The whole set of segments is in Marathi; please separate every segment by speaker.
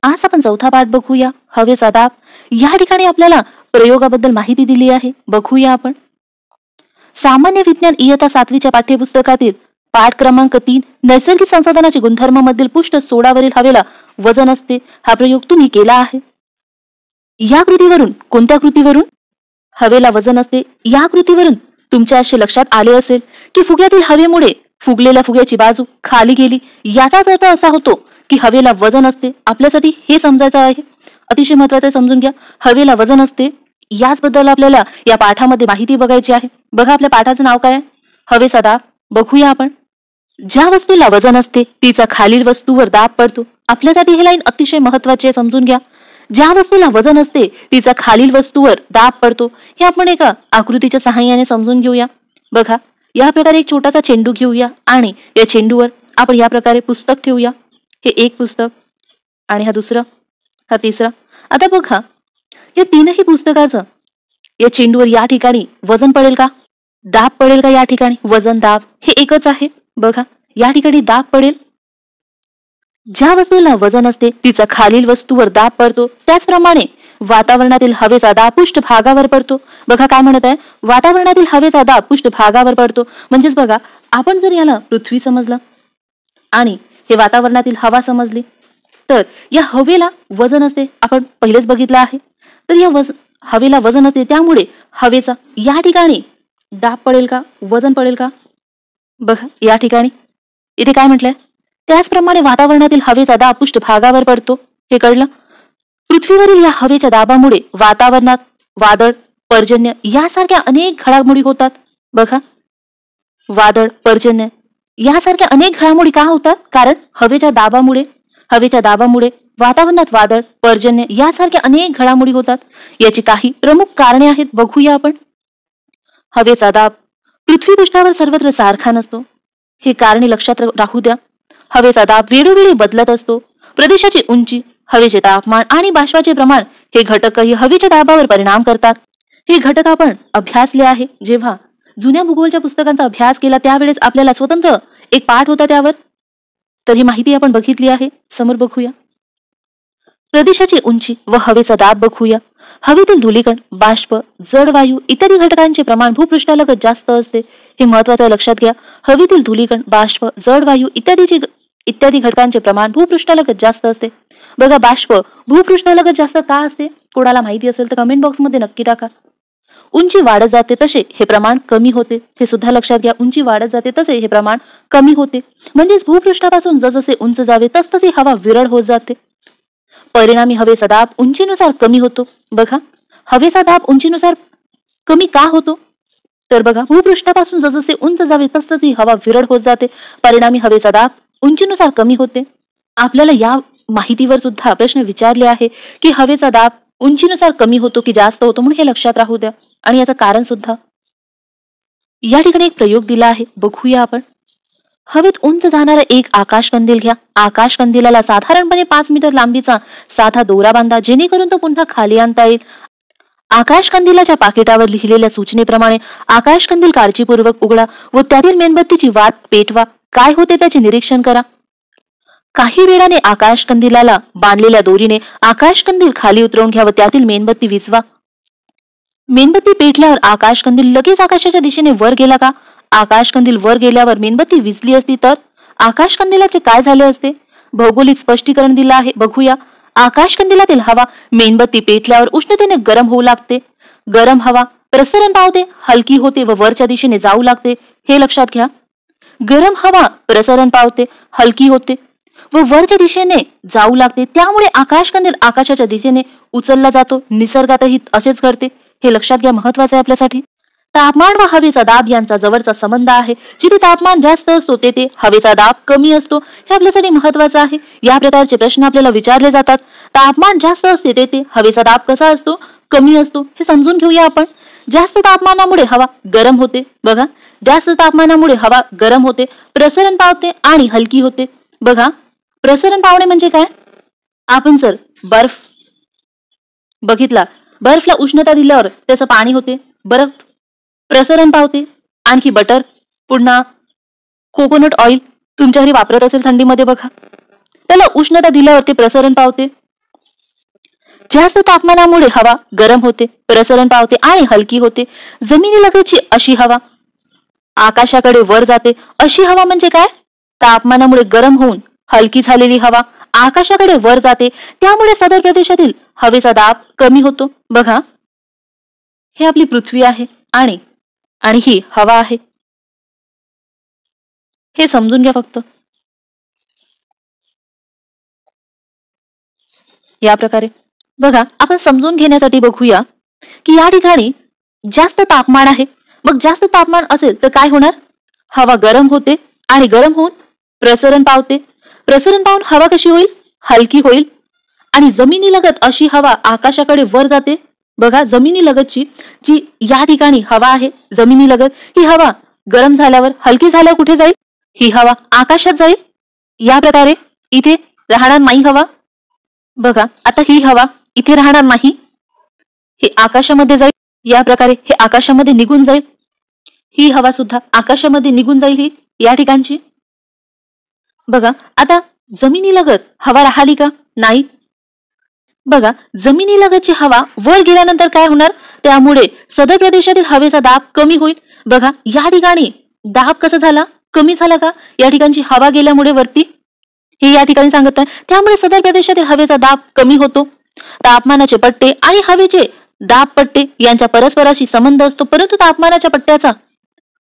Speaker 1: आज आपण चौथा पाठ बघूया, हवेचा दाब. या ठिकाणी आपल्याला प्रयोगाबद्दल माहिती दिली आहे. बघूया आपण. सामान्य विज्ञान इयत्ता 7वीच्या पाठ्यपुस्तकातील पाठ क्रमांक 3 नैसर्गिक संसाधनाचे गुणधर्म मधील पृष्ठ 16 वरील हवेला वजन असते हा प्रयोग तुम्ही केला आहे. या कृतीवरून, कोणत्या कृतीवरून? हवेला वजन असते या कृतीवरून तुमच्या असे लक्षात आले असेल की फुग्यातील हवेमुळे फुगलेल्या फुग्याची बाजू खाली गेली. याचाच अर्थ असा होतो की हवेला वजन असते. आपल्यासाठी हे समजायचं आहे. अतिशय महत्वाचे समजून घ्या. हवेला वजन असते याचबद्दल आपल्याला या पाठामध्ये माहिती बघायची आहे. बघा आपल्या पाठाचं नाव काय आहे? हवेचा दाब. बघूया आपण. ज्या वस्तूला वजन असते तिचा खालील वस्तूवर दाब पडतो. आपल्यासाठी हे लाईन अतिशय महत्वाची आहे, समजून घ्या. ज्या वस्तूला वजन असते तिचा खालील वस्तूवर दाब पडतो. हे आपण एका आकृतीच्या सहाय्याने समजून घेऊया. बघा, या प्रकारे एक छोटासा चेंडू घेऊया आणि या चेंडूवर आपण या प्रकारे पुस्तक ठेवूया. हे एक पुस्तक आणि हा दुसरं, हा तिसरा. आता बघा, या तीनही पुस्तकाचं या चेंडूवर या ठिकाणी वजन पडेल का? दाब पडेल का? या ठिकाणी वजन दाब हे एकच आहे. बघा, या ठिकाणी दाब पडेल. ज्या वस्तूला वजन असते तिचा खालील वस्तूवर दाब पडतो. त्याचप्रमाणे वातावरणातील हवेचा दाब पृष्ठभागावर पडतो. बघा काय म्हणत आहे? वातावरणातील हवेचा दाब पृष्ठभागावर पडतो. म्हणजेच बघा, आपण जर याला पृथ्वी समजलं आणि हे वातावरणातील हवा समजली तर या हवेला वजन असते. आपण पहिलेच बघितलं आहे. तर या हवेला वजन असते त्यामुळे हवेचा या ठिकाणी दाब पडेल का? वजन पडेल का? बघा या ठिकाणी इथे काय म्हटलंय? त्याचप्रमाणे वातावरणातील हवेचा दाब पृष्ठभागावर पडतो. हे कळलं? पृथ्वीवरील या हवेच्या दाबामुळे वातावरणात वादळ, पर्जन्य यासारख्या अनेक घडामोडी होतात. बघा, वादळ, पर्जन्य यासारख्या अनेक घडामोडी का होतात? कारण हवेच्या दाबामुळे वातावरणात वादळ, पर्जन्य यासारख्या अनेक घडामोडी होतात. याची काही प्रमुख कारणे आहेत. बघूया आपण. हवेचा दाब पृथ्वी पृष्ठावर सर्वत्र सारखा नसतो. हे कारणे लक्षात राहू द्या. हवेचा दाब वेळोवेळी बदलत असतो. प्रदेशाची उंची, हवेचे तापमान आणि बाष्पाचे प्रमाण हे घटकही हवेच्या दाबावर परिणाम करतात. हे घटक आपण अभ्यासले आहे. जेव्हा जुन्या भूगोलच्या पुस्तकांचा अभ्यास केला त्यावेळेस आपल्याला स्वतंत्र एक पाठ होता त्यावर. तर ही माहिती आपण बघितली आहे. समोर बघूया. प्रदेशाची उंची व हवेचा दाब बघूया. हवेतील धूलिकण, बाष्प, जड वायू इत्यादी घटकांचे प्रमाण भूपृष्ठालगत जास्त असते. हे महत्वाचं लक्षात घ्या. हवेतील धूलिकण, बाष्प, जड वायू इत्यादी घटकांचे प्रमाण भूपृष्ठालगत जास्त असते. बघा, बाष्प भूपृष्ठालगत जास्त का असते? कोणाला माहिती असेल तर कमेंट बॉक्स मध्ये नक्की टाका. उंची वाढत जाते तसे हे प्रमाण कमी होते. हे सुद्धा लक्षात घ्या. उंची वाढत जाते तसे हे प्रमाण कमी होते. म्हणजेच भूपृष्ठापासून जसजसे उंच जावे तसतशी हवा विरळ होत जाते. परिणामी हवेचा दाब उंचीनुसार कमी होतो. बघा, हवेचा दाब उंचीनुसार कमी का होतो? तर बघा, भूपृष्ठापासून जसजसे उंच जावे तसतशी हवा विरळ होत जाते. परिणामी हवेचा दाब उंचीनुसार कमी होते. आपल्याला या माहितीवर सुद्धा प्रश्न विचारले आहे की हवेचा दाब उंचीनुसार कमी होतो की जास्त होतो, म्हणून हे लक्षात राहू द्या. आणि याचं कारण सुद्धा या ठिकाणी एक प्रयोग दिला आहे. बघूया आपण. हवेत उंच जाणारा एक आकाशकंदील घ्या. आकाशकंदिलाला साधारणपणे 5 मीटर लांबीचा साधा दोरा बांधा जेणेकरून तो पुन्हा खाली आणता येईल. आकाशकंदिलाच्या पाकिटावर लिहिलेल्या सूचनेप्रमाणे आकाशकंदील काळजीपूर्वक उघडा व त्यातील मेणबत्तीची वात पेटवा. काय होते त्याचे निरीक्षण करा. काही वेळाने आकाशकंदिलाला बांधलेल्या दोरीने आकाशकंदील खाली उतरवून घ्या व त्यातील मेणबत्ती विझवा. मेणबत्ती पेटल्यावर आकाशकंदील लगेच आकाशाच्या दिशेने वर गेला का? आकाशकंदील वर गेल्यावर मेणबत्ती विझली असती तर आकाशकंदिलाचे काय झाले असते? भौगोलिक स्पष्टीकरण दिलं आहे. बघूया. आकाशकंदिलातील हवा मेणबत्ती पेटल्यावर उष्णतेने गरम होऊ लागते. गरम हवा प्रसरण पावते, हलकी होते व वरच्या दिशेने जाऊ लागते. हे लक्षात घ्या. गरम हवा प्रसरण पावते, हलकी होते व वरच्या दिशेने जाऊ लागते. त्यामुळे आकाशकंदील आकाशाच्या दिशेने उचलला जातो. निसर्गातही असेच घडते. हे लक्षात घ्या. महत्वाचे आहे आपल्यासाठी. तापमान व हवेचा दाब यांचा जवळचा संबंध आहे. जिथे तापमान जास्त असतो तेथे हवेचा दाब कमी असतो. हे आपल्यासाठी महत्वाचं आहे. या प्रकारचे प्रश्न आपल्याला विचारले जातात. तापमान जास्त असते तेथे हवेचा दाब कसा असतो? कमी असतो. हे समजून घेऊया आपण. जास्त तापमानामुळे हवा गरम होते. बघा, जास्त तापमानामुळे हवा गरम होते, प्रसरण पावते आणि हलकी होते. बघा, प्रसरण पावणे म्हणजे काय? आपण जर बर्फ बघितला, बर्फला उष्णता दिल्यावर त्याचं पाणी होते. बर्फ प्रसरण पावते. आणखी बटर, पुन्हा कोकोनट ऑइल तुमच्या घरी वापरत असेल थंडीमध्ये, बघा त्याला उष्णता दिल्यावर ते प्रसरण पावते. जास्त तापमानामुळे हवा गरम होते, प्रसरण पावते आणि हलकी होते. जमिनीलगतची अशी हवा आकाशाकडे वर जाते. अशी हवा म्हणजे काय? तापमानामुळे गरम होऊन हलकी झालेली हवा आकाशाकडे वर जाते. त्यामुळे सदर प्रदेशातील हवेचा दाब कमी होतो. बघा, हे आपली पृथ्वी आहे आणि आणि ही हवा आहे. हे समजून घ्या फक्त. या प्रकारे बघा, आपण समजून घेण्यासाठी बघूया की या ठिकाणी जास्त तापमान आहे. मग जास्त तापमान असेल तर काय होणार? हवा गरम होते आणि गरम होऊन प्रसरण पावते. प्रसरण पावून हवा कशी होईल? हलकी होईल. आणि जमिनीलगत अशी हवा आकाशाकडे वर जाते. बघा, जमिनीलगतची जी या ठिकाणी हवा आहे, जमिनीलगत ही हवा गरम झाल्यावर हलकी झाल्यावर कुठे जाईल? ही हवा आकाशात जाईल. या प्रकारे इथे राहणार नाही हवा. बघा, आता ही हवा इथे राहणार नाही, हे आकाशामध्ये जाईल. या प्रकारे हे आकाशामध्ये निघून जाईल. ही हवा सुद्धा आकाशामध्ये निघून जाईल ही या ठिकाणची. बघा, आता जमिनीलगत हवा राहिली का? नाही. बघा, जमिनीलगतची हवा वर गेल्यानंतर काय होणार? त्यामुळे सदर प्रदेशातील हवेचा दाब कमी होईल. बघा, या ठिकाणी दाब कसा झाला? कमी झाला का? या ठिकाणची हवा गेल्यामुळे वरती, हे या ठिकाणी सांगत आहे. त्यामुळे सदर प्रदेशातील हवेचा दाब कमी होतो. तापमानाचे पट्टे आणि हवेचे दाब पट्टे यांच्या परस्पराशी संबंध असतो, परंतु तापमानाच्या पट्ट्याचा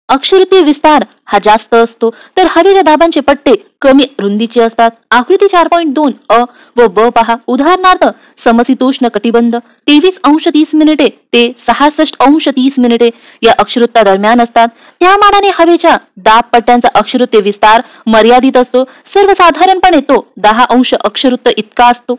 Speaker 1: अक्षरुत्तीय विस्तार हा जास्त असतो, तर हवेच्या दाबांचे पट्टे कमी रुंदीचे असतात. आकृती 4.2 अ व ब पहा. उदाहरणार्थ, समशीतोष्ण कटिबंध 23°30 ते 66°30 या अक्षरुत्ता दरम्यान असतात. त्या मानाने हवेच्या दाब पट्ट्यांचा अक्षरुत्तीय विस्तार मर्यादित असतो. सर्वसाधारणपणे तो 10° अक्षरुत्त इतका असतो.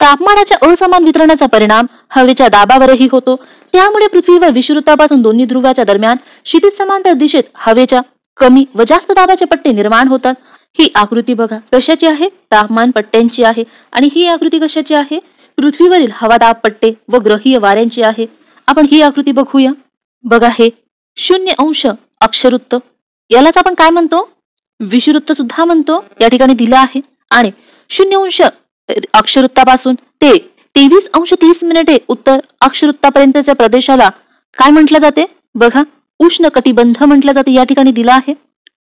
Speaker 1: तापमानाच्या असमान वितरणाचा परिणाम हवेच्या दाबावरही होतो. त्यामुळे पृथ्वीवर विषुववृत्तापासून दोन्ही ध्रुवाच्या दरम्यान क्षितिज समांतर दिशेत हवेच्या कमी व जास्त दाबाचे पट्टे निर्माण होतात. ही आकृती बघा कशाची आहे? तापमान पट्ट्यांची आहे. आणि ही आकृती कशाची आहे? पृथ्वीवरील हवादाब पट्टे व ग्रहीय वाऱ्यांची आहे. आपण ही आकृती बघूया. बघा, हे 0° अक्षरुत्त, यालाच आपण काय म्हणतो? विषुववृत्त सुद्धा म्हणतो. या ठिकाणी दिलं आहे. आणि 0° अक्षवृत्तापासून ते 23°30 उत्तर अक्षवृत्तापर्यंतच्या प्रदेशाला काय म्हटलं जाते? बघा, उष्ण कटिबंध म्हटलं जाते. या ठिकाणी दिला आहे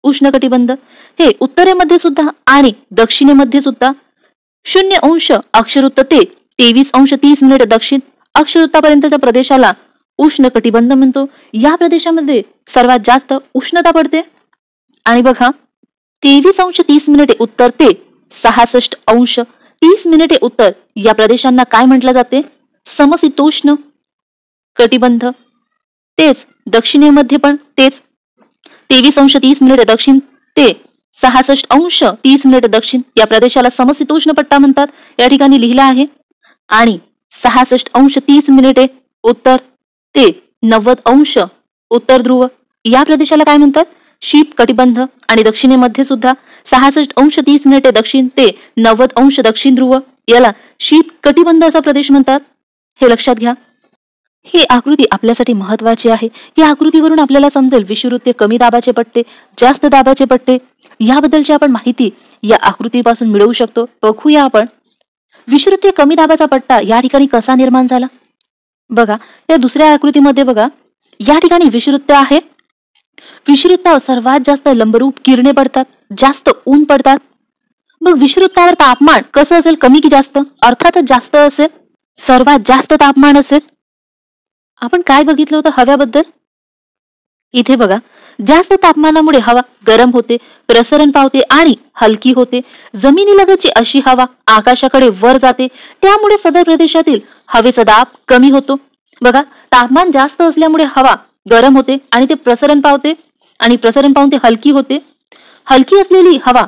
Speaker 1: उष्ण कटिबंध. हे उत्तरेमध्ये सुद्धा आणि दक्षिणेमध्ये सुद्धा 0° अक्षवृत्त ते 23°30 दक्षिण अक्षवृत्तापर्यंतच्या प्रदेशाला उष्ण कटिबंध म्हणतो. या प्रदेशामध्ये सर्वात जास्त उष्णता पडते. आणि बघा, 23°30 उत्तर ते 66°30 उत्तर या प्रदेशांना काय म्हटलं जाते? समशीतोष्ण कटिबंध. तेच दक्षिणेमध्ये पण तेच 23°30 दक्षिण ते 66°30 दक्षिण या प्रदेशाला समशीतोष्ण पट्टा म्हणतात. या ठिकाणी लिहिलं आहे. आणि 66°30 उत्तर ते 90° उत्तर ध्रुव या प्रदेशाला काय म्हणतात? शीत कटिबंध. आणि दक्षिणेमध्ये सुद्धा 66°30 दक्षिण ते 90° दक्षिण ध्रुव याला शीत कटिबंध असा प्रदेश म्हणतात. हे लक्षात घ्या. ही आकृती आपल्यासाठी महत्वाची आहे. या आकृतीवरून आपल्याला समजेल विषुववृत्तीय कमी दाबाचे पट्टे, जास्त दाबाचे पट्टे याबद्दलची आपण माहिती या आकृतीपासून मिळवू शकतो. बघूया आपण विषुववृत्तीय कमी दाबाचा पट्टा या ठिकाणी कसा निर्माण झाला. बघा, या दुसऱ्या आकृतीमध्ये बघा, या ठिकाणी विषुववृत्त आहे. विषुववृत्तावर सर्वात जास्त लंबरूप किरणे पडतात, जास्त ऊन पडतात. मग विषुववृत्तावर तापमान कसं असेल? कमी की जास्त? अर्थातच जास्त असेल. सर्वात जास्त तापमान असेल. आपण काय बघितलं होतं हव्याबद्दल? इथे बघा, जास्त तापमानामुळे हवा गरम होते, प्रसरण पावते आणि हलकी होते. जमिनीलगतची अशी हवा आकाशाकडे वर जाते. त्यामुळे सदर प्रदेशातील हवेचा दाब कमी होतो. बघा, तापमान जास्त असल्यामुळे हवा गरम होते आणि ते प्रसरण पावते आणि प्रसरण पावून ते हलकी होते. हलकी असलेली हवा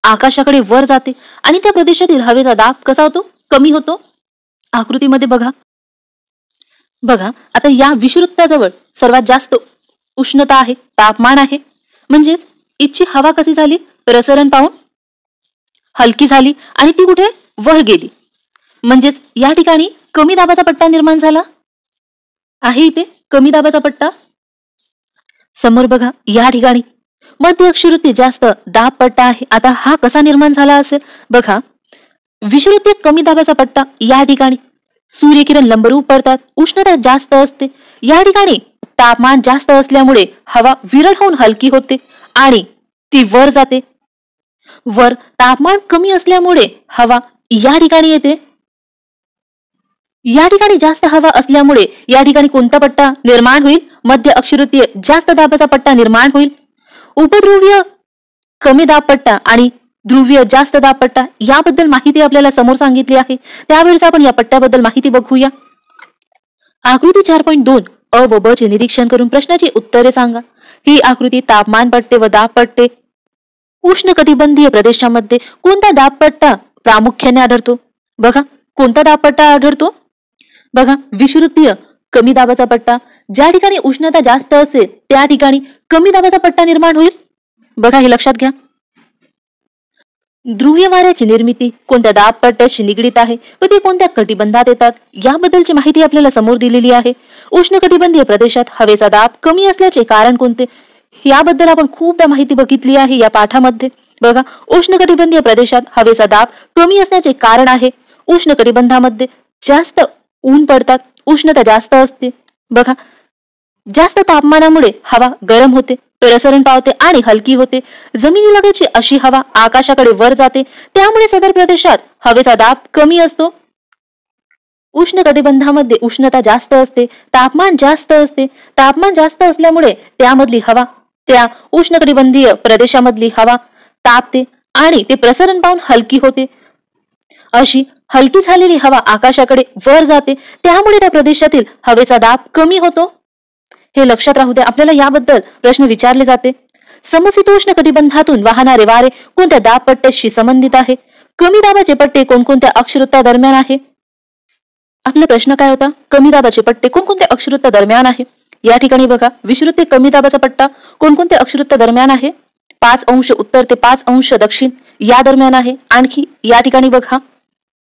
Speaker 1: आकाशाकडे वर जाते आणि त्या प्रदेशातील हवेचा दाब कसा होतो? कमी होतो. आकृतीमध्ये बघा. बघा, आता या विषुववृत्ताजवळ सर्वात जास्त उष्णता आहे, तापमान आहे. म्हणजेच इथची हवा कशी झाली? प्रसरण पावून हलकी झाली आणि ती कुठे? वर गेली. म्हणजेच या ठिकाणी कमी दाबाचा पट्टा निर्माण झाला आहे. इथे कमी दाबाचा पट्टा समोर बघा, या ठिकाणी मध्य अक्षवृत्तीय जास्त दाब पट्टा आहे. आता हा कसा निर्माण झाला असेल? बघा, विषुववृत्तीय कमी दाबाचा पट्टा या ठिकाणी सूर्यकिरण लंबरूप पडतात, उष्णता जास्त असते. या ठिकाणी तापमान जास्त असल्यामुळे हवा विरळ होऊन हलकी होते आणि ती वर जाते. वर तापमान कमी असल्यामुळे हवा या ठिकाणी येते. या ठिकाणी जास्त हवा असल्यामुळे या ठिकाणी कोणता पट्टा निर्माण होईल? मध्य अक्षवृत्तीय जास्त दाबाचा पट्टा निर्माण होईल. उपध्रुवीय कमी दाब पट्टा आणि ध्रुवीय जास्त दाब पट्टा याबद्दल माहिती आपल्याला समोर सांगितली आहे. त्यावेळेस आपण या पट्ट्याबद्दल माहिती बघूया. आकृती 4.2 अ व ब चे निरीक्षण करून प्रश्नाची उत्तरे सांगा. ही आकृती तापमान पट्टे व दाब पट्टे. उष्णकटिबंधीय प्रदेशामध्ये कोणता दाब पट्टा प्रामुख्याने आढळतो? बघा, कोणता दाब पट्टा आढळतो? बघा, विषुवृत्तीय कमी दाबाचा पट्टा. ज्या ठिकाणी उष्णता जास्त असेल त्या ठिकाणी कमी दाबाचा पट्टा निर्माण होईल. बघा, हे लक्षात घ्या. ध्रुवीय वाऱ्याची निर्मिती कोणत्या दाब पट्ट्याशी निगडीत आहे व ते कोणत्या कटिबंधात येतात याबद्दलची माहिती आपल्याला समोर दिलेली आहे. उष्णकटिबंधीय प्रदेशात हवेचा दाब कमी असल्याचे कारण कोणते? याबद्दल आपण खूपदा माहिती बघितली आहे या पाठामध्ये. बघा, उष्णकटिबंधीय प्रदेशात हवेचा दाब कमी असण्याचे कारण आहे उष्णकटिबंधामध्ये जास्त ऊन पडतात, उष्णता जास्त असते. बघा, जास्त तापमानामुळे हवा गरम होते, प्रसरण पावते आणि हलकी होते. जमिनीलगतची अशी हवा आकाशाकडे वर जाते, त्यामुळे सदर प्रदेशात हवेचा दाब कमी असतो. उष्णकटिबंधामध्ये उष्णता जास्त असते, तापमान जास्त असते. तापमान जास्त असल्यामुळे त्यामधली हवा त्या उष्णकटिबंधीय प्रदेशामधली हवा तापते आणि ते प्रसरण पावून हलकी होते. अशी हलकी झालेली हवा आकाशाकडे वर जाते, त्यामुळे त्या प्रदेशातील हवेचा दाब कमी होतो. हे लक्षात राहू द्या, आपल्याला याबद्दल प्रश्न विचारले जाते. समशीतोष्ण कटिबंधातून वाहणारे वारे कोणत्या दाब पट्ट्याशी संबंधित आहे? कमी दाबाचे पट्टे कोणकोणत्या अक्षवृत्ता दरम्यान आहे? आपला प्रश्न काय होता? कमी दाबाचे पट्टे कोणकोणत्या अक्षवृत्ता दरम्यान आहे? या ठिकाणी बघा, विषुवृत्तीय कमी दाबाचा पट्टा कोणकोणत्या अक्षवृत्ता दरम्यान आहे? 5 अंश उत्तर ते 5 अंश दक्षिण या दरम्यान आहे. आणखी या ठिकाणी बघा,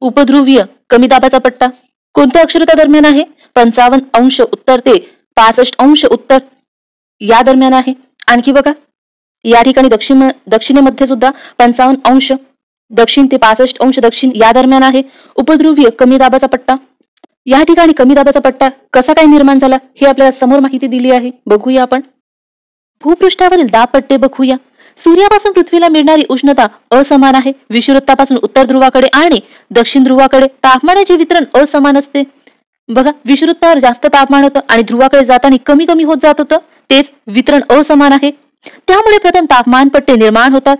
Speaker 1: उपध्रुवीय कमी दाबाचा पट्टा कोणत्या अक्षवृत्ता दरम्यान आहे? 55 अंश उत्तर ते 65 अंश उत्तर या दरम्यान आहे. आणखी बघा, या ठिकाणी दक्षिणेमध्ये सुद्धा 55 अंश दक्षिण ते 65 अंश दक्षिण या दरम्यान आहे उपध्रुवीय कमी दाबाचा पट्टा. या ठिकाणी कमी दाबाचा पट्टा कसा काय निर्माण झाला हे आपल्याला समोर माहिती दिली आहे. बघूया आपण. भूपृष्ठावरील दाब पट्टे बघूया. सूर्यापासून पृथ्वीला मिळणारी उष्णता असमान आहे. विषुवृत्तापासून उत्तर ध्रुवाकडे आणि दक्षिण ध्रुवाकडे तापमानाचे वितरण असमान असते. बघा, विषुवृत्तावर जास्त तापमान होतं आणि ध्रुवाकडे जाताना कमी कमी होत जात होतं, तेच वितरण असमान आहे. त्यामुळे प्रथम तापमान पट्टे निर्माण होतात.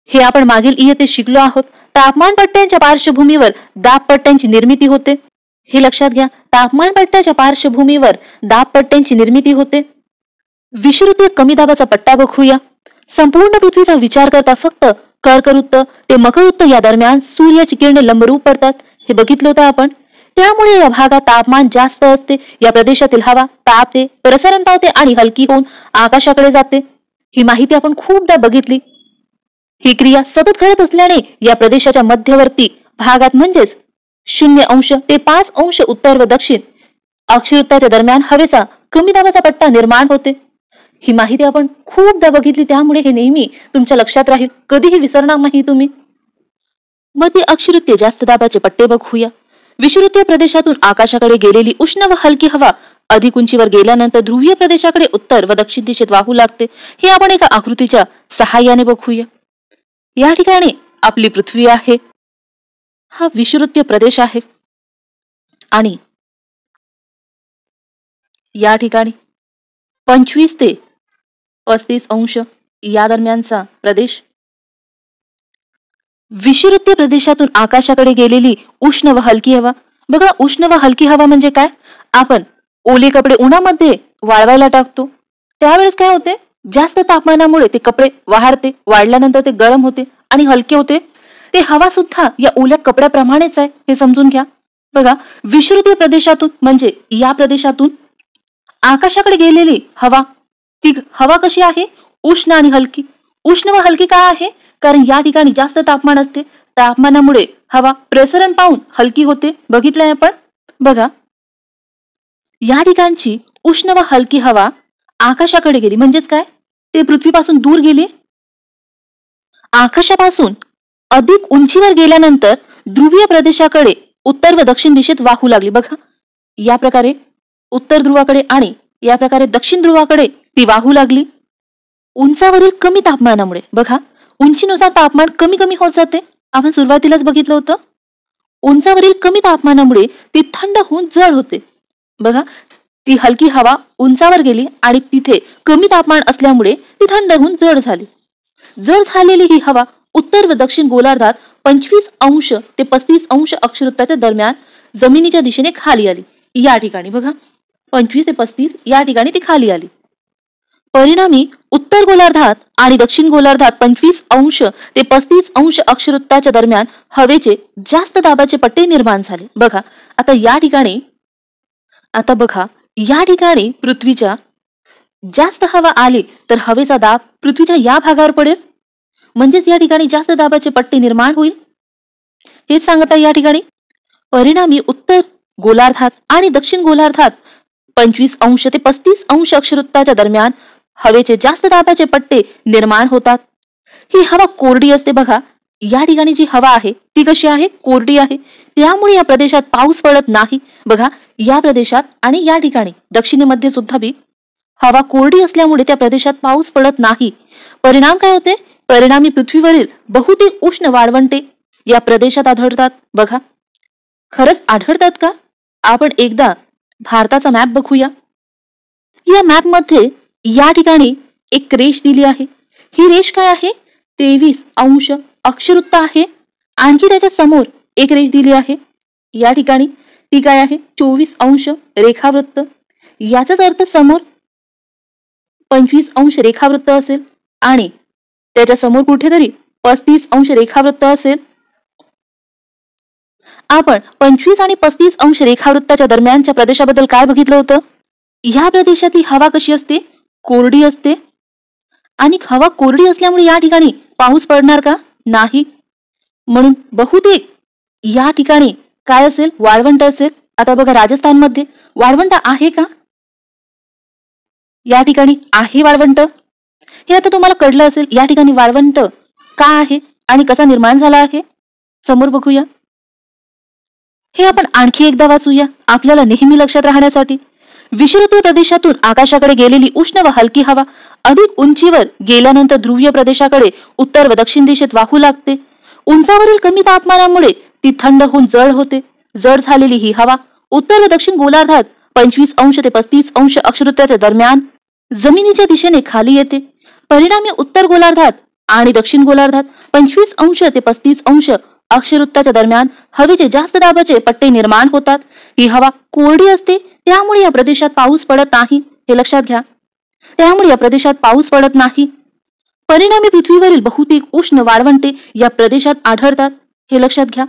Speaker 1: हे आपण मागील इयतेत शिकलो आहोत. तापमान पट्ट्यांच्या पार्श्वभूमीवर दाब पट्ट्यांची निर्मिती होते. हे लक्षात घ्या, तापमान पट्ट्याच्या पार्श्वभूमीवर दाब पट्ट्यांची निर्मिती होते. विषुवृत्तीय कमी दाबाचा पट्टा बघूया. संपूर्ण पृथ्वीचा विचार करता फक्त कर्कवृत्त ते मकरवृत्त या दरम्यान सूर्याची किरणे लंबरूप पडतात, हे बघितलं होतं आपण. त्यामुळे या भागात तापमान जास्त असते. या प्रदेशातील हवा तापते, प्रसरण पावते आणि हलकी होऊन आकाशाकडे जाते. ही माहिती आपण खूपदा बघितली. ही क्रिया सतत घडत असल्याने या प्रदेशाच्या मध्यवर्ती भागात म्हणजेच 0 अंश ते 5 अंश उत्तर व दक्षिण अक्षवृत्ताच्या दरम्यान हवेचा कमी दाबाचा पट्टा निर्माण होते. ही माहिती आपण खूपदा बघितली, त्यामुळे हे नेहमी तुमच्या लक्षात राहील, कधीही विसरणार नाही तुम्ही. मध्य अक्षवृत्तीय जास्त दाबाचे पट्टे बघूया. विषुवृत्तीय प्रदेशातून आकाशाकडे गेलेली उष्ण व हलकी हवा अधिक उंचीवर गेल्यानंतर ध्रुवीय प्रदेशाकडे उत्तर व दक्षिण दिशेत वाहू लागते. हे आपण एका आकृतीच्या सहाय्याने बघूया. या ठिकाणी आपली पृथ्वी आहे. हा विषुवृत्तीय प्रदेश आहे आणि या ठिकाणी 25 ते 35 अंश या दरम्यानचा प्रदेश. विषुवृत्तीय प्रदेशातून आकाशाकडे गेलेली उष्ण व हलकी हवा. बघा, उष्ण व हलकी हवा म्हणजे काय? आपण ओले कपडे उन्हामध्ये वाळवायला टाकतो, त्यावेळेस काय होते? जास्त तापमानामुळे ते कपडे वाढते, वाढल्यानंतर ते गरम होते आणि हलके होते. ते हवा सुद्धा या ओल्या कपड्याप्रमाणेच आहे, हे समजून घ्या. बघा, विषुवृत्तीय प्रदेशातून म्हणजे या प्रदेशातून आकाशाकडे गेलेली हवा, ती हवा कशी आहे? उष्ण आणि हलकी. उष्ण व हलकी का आहे? कारण या ठिकाणी जास्त तापमान असते. तापमानामुळे हवा प्रसरण पावून हलकी होते. बघितलंय आपण. बघा, या ठिकाणची उष्ण व हलकी हवा आकाशाकडे गेली म्हणजेच काय? ते पृथ्वीपासून दूर गेली. आकाशापासून अधिक उंचीवर गेल्यानंतर ध्रुवीय प्रदेशाकडे उत्तर व दक्षिण दिशेत वाहू लागली. बघा, या प्रकारे उत्तर ध्रुवाकडे आणि या प्रकारे दक्षिण ध्रुवाकडे ती वाहू लागली. उंचावरील कमी तापमानामुळे, बघा, उंचीनुसार तापमान कमी कमी होत जाते. आपण सुरुवातीलाच बघितलं होतं. उंचावरील कमी तापमानामुळे ती थंड होऊन जड होते. बघा, ती हलकी हवा उंचावर गेली आणि तिथे कमी तापमान असल्यामुळे ती थंड होऊन जड झाली. जड झालेली ही हवा उत्तर व दक्षिण गोलार्धात 25 अंश ते 35 अंश अक्षवृत्ताच्या दरम्यान जमिनीच्या दिशेने खाली आली. या ठिकाणी बघा, 25 ते 35 या ठिकाणी ती खाली आली. परिणामी उत्तर गोलार्धात आणि दक्षिण गोलार्धात 25 अंश ते 35 अंश अक्षवृत्ताच्या दरम्यान हवेचे जास्त दाबाचे पट्टे निर्माण झाले. बघा, आता बघा, या ठिकाणी पृथ्वीच्या जास्त हवा आली तर हवेचा दाब पृथ्वीच्या या भागावर पडेल, म्हणजेच या ठिकाणी जास्त दाबाचे पट्टे निर्माण होईल. हेच सांगत आहे या ठिकाणी. परिणामी उत्तर गोलार्धात आणि दक्षिण गोलार्धात 25 अंश ते 35 अंश अक्षवृत्ताच्या दरम्यान हवेचे जास्त दाबाचे पट्टे निर्माण होतात. ही हवा कोरडी असते. बघा, या ठिकाणी जी हवा आहे ती कशी आहे? कोरडी आहे. त्यामुळे या प्रदेशात पाऊस पडत नाही. बघा, या प्रदेशात आणि या ठिकाणी दक्षिणेमध्ये सुद्धा बी हवा कोरडी असल्यामुळे त्या प्रदेशात पाऊस पडत नाही. परिणाम काय होते? परिणामी पृथ्वीवरील बहुतेक उष्ण वाळवंटे या प्रदेशात आढळतात. बघा, खरंच आढळतात का? आपण एकदा भारताचा मॅप बघूया. या मॅप मध्ये या ठिकाणी एक रेष दिली आहे. ही रेष काय आहे? 23 अंश अक्षवृत्त आहे. आणखी त्याच्या समोर एक रेष दिली आहे. या ठिकाणी ती काय आहे? 24 अंश रेखावृत्त. याचाच अर्थ समोर 25 अंश रेखावृत्त असेल आणि त्याच्या समोर कुठेतरी 35 अंश रेखावृत्त असेल. आपण 25 आणि 35 अंश रेखावृत्ताच्या दरम्यानच्या प्रदेशाबद्दल काय बघितलं होतं? या प्रदेशात ही हवा कशी असते? कोरडी असते. आणि हवा कोरडी असल्यामुळे या ठिकाणी पाऊस पडणार का? नाही. म्हणून बहुतेक या ठिकाणी काय असेल? वाळवंट असेल. आता बघा, राजस्थानमध्ये वाळवंट आहे का? या ठिकाणी आहे वाळवंट. हे आता तुम्हाला कळलं असेल या ठिकाणी वाळवंट का आहे आणि कसा निर्माण झाला आहे. समोर बघूया. हे आपण आणखी एकदा वाचूया आपल्याला नेहमी लक्षात राहण्यासाठी. विषुवतीय प्रदेशातून आकाशाकडे गेलेली उष्ण व हलकी हवा अधिक उंचीवर गेल्यानंतर ध्रुवीय प्रदेशाकडे उत्तर व दक्षिण दिशेत वाहू लागते. उंचावरील कमी तापमानामुळे ती थंड होऊन जड होते. जड झालेली ही हवा उत्तर व दक्षिण गोलार्धात 25 अंश ते 35 अंश अक्षवृत्ताच्या दरम्यान जमिनीच्या दिशेने खाली येते. परिणामी उत्तर गोलार्धात आणि दक्षिण गोलार्धात 25 अंश ते 35 अंश अक्षवृत्ताच्या दरम्यान हवेचे जास्त दाबाचे पट्टे निर्माण होतात. ही हवा कोरडी असते. त्यामुळे या प्रदेशात पाऊस पडत नाही. हे लक्षात घ्या. त्यामुळे या प्रदेशात पाऊस पडत नाही. परिणामी पृथ्वीवरील बहुतेक उष्ण वाळवंटे या प्रदेशात आढळतात. हे लक्षात घ्या.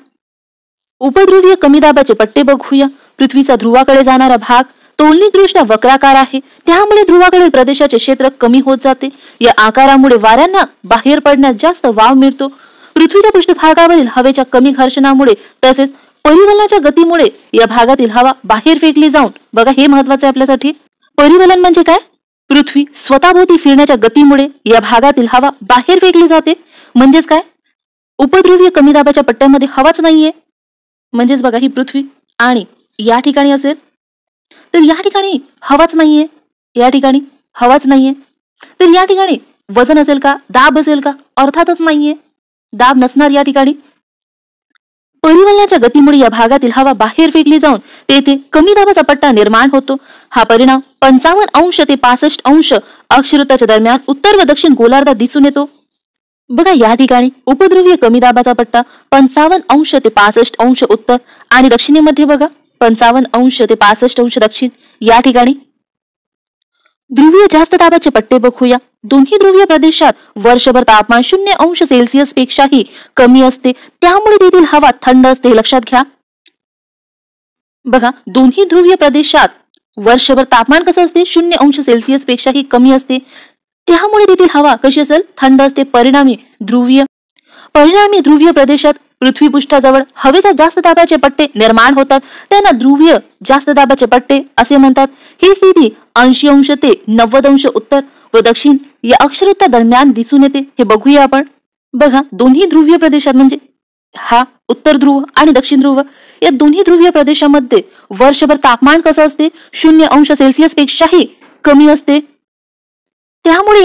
Speaker 1: उपध्रुवीय कमी दाबाचे पट्टे बघूया. पृथ्वीचा ध्रुवाकडे जाणारा भाग तोलनीदृष्ट्या वक्राकार आहे. त्यामुळे ध्रुवाकडील प्रदेशाचे क्षेत्र कमी होत जाते. या आकारामुळे वाऱ्यांना बाहेर पडण्यास जास्त वाव मिळतो. पृथ्वीच्या पृष्ठभागावरील हवेच्या कमी घर्षणामुळे तसेच परिवलनाच्या गतीमुळे या भागातील हवा बाहेर फेकली जाऊन, बघा हे महत्वाचे आपल्यासाठी, परिवलन म्हणजे काय? पृथ्वी स्वतःभोवती फिरण्याच्या गतीमुळे या भागातील हवा बाहेर फेकली जाते. म्हणजेच काय? उपध्रुवीय कमी दाबाच्या पट्ट्यामध्ये हवाच नाहीये. म्हणजेच बघा, ही पृथ्वी आणि या ठिकाणी असेल तर या ठिकाणी हवाच नाहीये. या ठिकाणी हवाच नाहीये तर या ठिकाणी वजन असेल का? दाब असेल का? अर्थातच नाहीये. दाब नसणार या ठिकाणी. परिवलनाच्या गतीमुळे या भागातील हवा बाहेर फेकली जाऊन तेथे कमी दाबाचा पट्टा निर्माण होतो. हा परिणाम 55 अंश ते 65 अंश अक्षवृत्ताच्या दरम्यान उत्तर व दक्षिण गोलार्धात दिसून येतो. बघा, या ठिकाणी उपध्रुवीय कमी दाबाचा पट्टा 55 अंश ते 65 अंश उत्तर आणि दक्षिणेमध्ये बघा 55 अंश ते 65 अंश दक्षिण. या ठिकाणी ध्रुवीय जास्त दाबाचे पट्टे बघूया. दोन्ही ध्रुवीय प्रदेशात वर्षभर तापमान 0 अंश सेल्सिअस पेक्षाही कमी असते. त्यामुळे तेथील हवा थंड असते. हे लक्षात घ्या. बघा, दोन्ही ध्रुवीय प्रदेशात वर्षभर तापमान कसं असते? 0 अंश सेल्सिअस पेक्षाही कमी असते. त्यामुळे तेथील हवा कशी असेल? थंड असते. परिणामी ध्रुवीय प्रदेशात पृथ्वीपृष्ठाजवळ हवेच्या जास्त दाबाचे पट्टे निर्माण होतात. त्यांना ध्रुवीय जास्त दाबाचे पट्टे असे म्हणतात. ही स्थिती 80 अंश ते 90 अंश उत्तर व दक्षिण या अक्षवृत्ता दरम्यान दिसून येते. हे बघूया आपण. बघा, दोन्ही ध्रुवीय प्रदेशात म्हणजे हा उत्तर ध्रुव आणि दक्षिण ध्रुव या दोन्ही ध्रुवीय प्रदेशामध्ये वर्षभर तापमान कसं असते, 0 अंश सेल्सिअस पेक्षाही कमी असते. त्यामुळे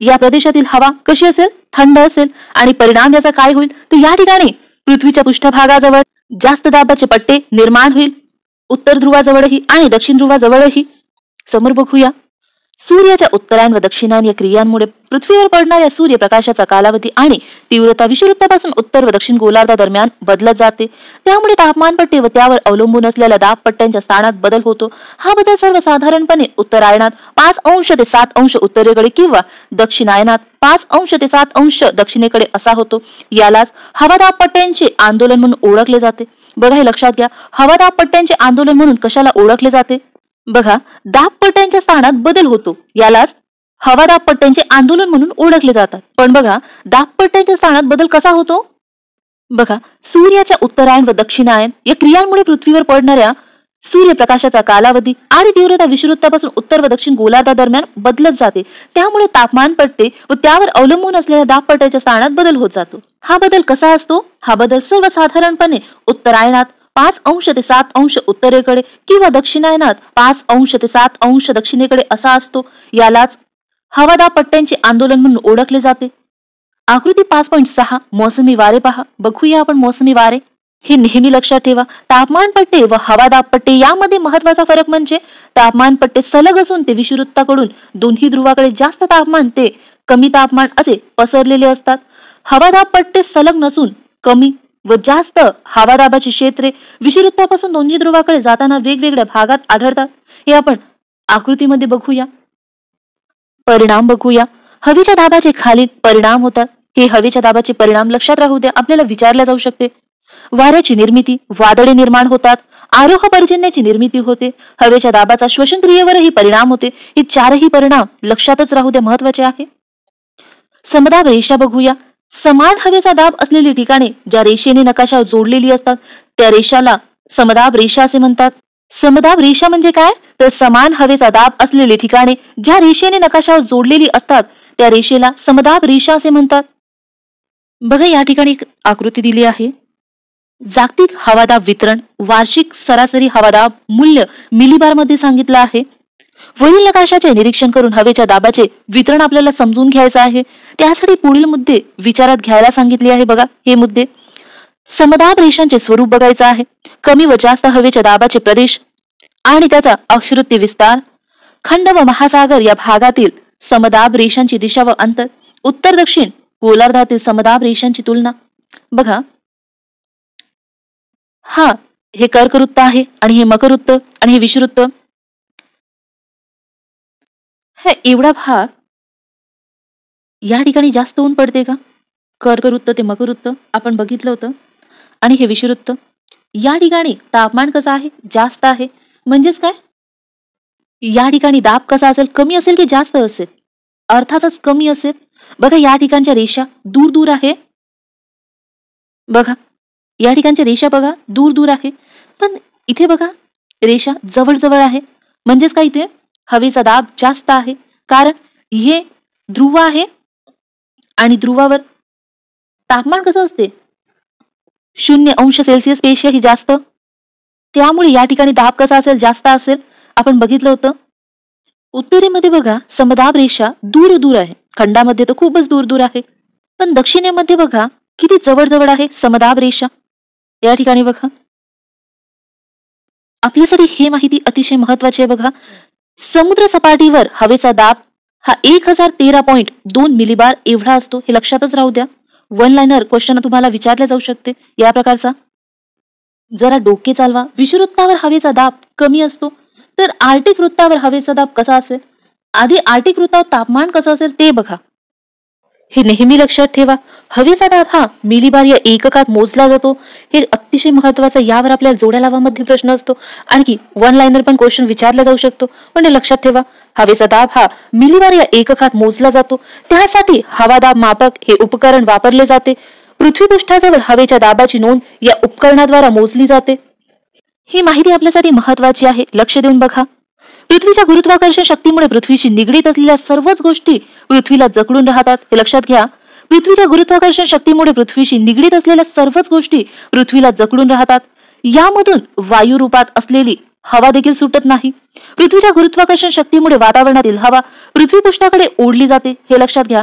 Speaker 1: या प्रदेशातील हवा कशी असेल, थंड असेल आणि परिणाम याचा काय होईल तर या ठिकाणी पृथ्वीच्या पृष्ठभागाजवळ जास्त दाबाचे पट्टे निर्माण होईल, उत्तर ध्रुवाजवळही आणि दक्षिण ध्रुवाजवळही. समोर बघूया, सूर्याच्या उत्तरायण व दक्षिणायन या क्रियांमुळे पृथ्वीवर पडणाऱ्या सूर्यप्रकाशाचा कालावधी आणि तीव्रता विषुववृत्तापासून उत्तर व दक्षिण गोलार्धादरम्यान बदलत जाते. त्यामुळे तापमानपट्टे व त्यावर अवलंबून असलेल्या दाबपट्ट्यांच्या स्थानात बदल होतो. हा बदल सर्वसाधारणपणे उत्तरायणात 5 अंश ते 7 अंश उत्तरेकडे किंवा दक्षिणायनात 5 अंश ते 7 अंश दक्षिणेकडे असा होतो. यालाच हवादाबपट्ट्यांचे आंदोलन म्हणून ओळखले जाते. बघा, हे लक्षात घ्या, हवादाबपट्ट्यांचे आंदोलन म्हणून कशाला ओळखले जाते. बघा, दाबपट्ट्यांच्या स्थानात बदल होतो, यालाच हवादाबपट्ट्यांचे आंदोलन म्हणून ओळखले जातात. पण बघा, दाबपट्ट्यांच्या स्थानात बदल कसा होतो. बघा, सूर्याच्या उत्तरायण व दक्षिणायन या क्रियांमुळे पृथ्वीवर पडणाऱ्या सूर्यप्रकाशाचा कालावधी आणि तीव्रता विषुववृत्तापासून उत्तर व दक्षिण गोलार्धादरम्यान बदलत जाते. त्यामुळे तापमानपट्टे व त्यावर अवलंबून असलेल्या दाबपट्ट्याच्या स्थानात बदल होत जातो. हा बदल कसा असतो. हा बदल सर्वसाधारणपणे उत्तरायणात 5 अंश ते 7 अंश उत्तरेकडे किंवा दक्षिणायनात 5 अंश ते 7 अंश दक्षिणेकडे असा असतो. यालाच हवादाबपट्ट्यांचे आंदोलन म्हणून ओळखले जाते. आकृती 5.6 मोसमी वारे पहा. बघूया आपण मोसमी वारे. हे नेहमी लक्षात ठेवा, तापमानपट्टे व हवादाबपट्टे यामध्ये महत्वाचा फरक म्हणजे तापमानपट्टे सलग असून ते विषुववृत्ताकडून दोन्ही ध्रुवाकडे जास्त तापमान ते कमी तापमान असे पसरलेले असतात. हवादाबपट्टे सलग नसून कमी व जास्त हवादाबाची क्षेत्रे विषुववृत्तापासून दोन्ही ध्रुवाकडे जाताना वेगवेगळ्या भागात आढळतात. हे आपण आकृतीमध्ये बघूया. परिणाम बघूया. हवेच्या दाबाचे खालील परिणाम होतात. हे हवेच्या दाबाचे परिणाम लक्षात राहू द्या, आपल्याला विचारले जाऊ शकते. वाऱ्याची निर्मिती, वादळे निर्माण होतात, आरोह पर्जन्याची निर्मिती होते, हवेच्या दाबाचा श्वसन क्रियेवरही परिणाम होते. हे चारही परिणाम लक्षातच राहू द्या, महत्वाचे आहे. समदाब रेषा बघूया. समान हवेचा दाब असलेली ठिकाणे ज्या रेषेने नकाशावर जोडलेली असतात त्या रेषाला समदाब रेषा असे म्हणतात. समदाब रेषा म्हणजे काय तर समान हवेचा दाब असलेली ठिकाणे ज्या रेषेने नकाशावर जोडलेली असतात त्या रेषेला समदाब रेषा असे म्हणतात. बघा, या ठिकाणी एक आकृती दिली आहे. जागतिक हवादाब वितरण वार्षिक सरासरी हवादाब मूल्य मिलीबार मध्ये सांगितलं आहे. वरील नकाशाचे निरीक्षण करून हवेच्या दाबाचे वितरण आपल्याला समजून घ्यायचं आहे. त्यासाठी पुढील मुद्दे विचारात घ्यायला सांगितले आहे. बघा, हे मुद्दे. समदाब रेषांचे स्वरूप बघायचं आहे. कमी व जास्त हवेच्या दाबाचे प्रदेश आणि त्याचा अक्षृत्य विस्तार, खंड व महासागर या भागातील समदाब रेषांची दिशा व अंतर, उत्तर दक्षिण गोलार्धातील समदाब रेषांची तुलना. बघा, हा हे कर्कवृत्त आहे आणि हे मकरवृत्त आणि हे विषुववृत्त. हा एवढा भाग या ठिकाणी जास्त ऊन पडते का. कर्कवृत्त ते मकरवृत्त आपण बघितलं होतं आणि हे विषुववृत्त. या ठिकाणी तापमान कसं आहे, जास्त आहे. म्हणजेच काय, या ठिकाणी दाब कसा असेल, कमी असेल की जास्त असेल. अर्थातच कमी असेल. बघा, या ठिकाणच्या रेषा दूर दूर आहे. बघा, या ठिकाणच्या रेषा बघा दूर दूर आहे, पण इथे बघा रेषा जवळ जवळ आहे. म्हणजेच काय, इथे हवेचा दाब जास्त आहे, कारण हे ध्रुव आहे आणि ध्रुवावर तापमान कसं असते, 0 अंश सेल्सिअस पेक्षाही जास्त. त्यामुळे या ठिकाणी दाब कसा असेल, जास्त असेल. आपण बघितलं होतं. उत्तरेमध्ये बघा समदाब रेषा दूर दूर आहे, खंडामध्ये तर खूपच दूर दूर आहे, पण दक्षिणेमध्ये बघा किती जवळ जवळ आहे समदाब रेषा. या ठिकाणी बघा, आपल्यासाठी हे माहिती अतिशय महत्वाची आहे. बघा, समुद्र सपाटीवर हवेचा दाब हा 1013.2 मिलीबार एवढा असतो. हे लक्षातच राहू द्या. वन लाइनर क्वेश्चन तुम्हाला विचारले जाऊ शकते या प्रकारचा. जरा डोके चालवा. विषुववृत्तावर हवेचा दाब कमी असतो, तर आर्टिक वृत्तावर हवेचा दाब कसा असेल. आधी आर्टिक वृत्तावर तापमान कसं असेल ते बघा. हे नेहमी लक्षात ठेवा. हवेचा दाब हा मिलीबार या एककात मोजला जातो. हे अतिशय महत्वाचं. यावर आपल्याला जोड्या लावामध्ये प्रश्न असतो. आणखी वन लाइनर पण क्वेश्चन विचारला जाऊ शकतो. पण हे लक्षात ठेवा, हवेचा दाब हा मिलीबार या एककात मोजला जातो. त्यासाठी हवादाब मापक हे उपकरण वापरले जाते. पृथ्वीपृष्ठाजवळ हवेच्या दाबाची नोंद या उपकरणाद्वारे मोजली जाते. ही माहिती आपल्यासाठी महत्वाची आहे. लक्ष देऊन बघा. पृथ्वीच्या गुरुत्वाकर्षण शक्तीमुळे पृथ्वीशी निगडीत असलेल्या सर्वच गोष्टी पृथ्वीला जकडून राहतात. हे लक्षात घ्या. पृथ्वीच्या गुरुत्वाकर्षण शक्तीमुळे पृथ्वीशी निगडीत असलेल्या सर्वच गोष्टी पृथ्वीला जकडून राहतात. यामधून वायू रूपात असलेली हवा देखील सुटत नाही. पृथ्वीच्या गुरुत्वाकर्षण शक्तीमुळे वातावरणातील हवा पृथ्वी पृष्ठाकडे ओढली जाते, हे लक्षात घ्या.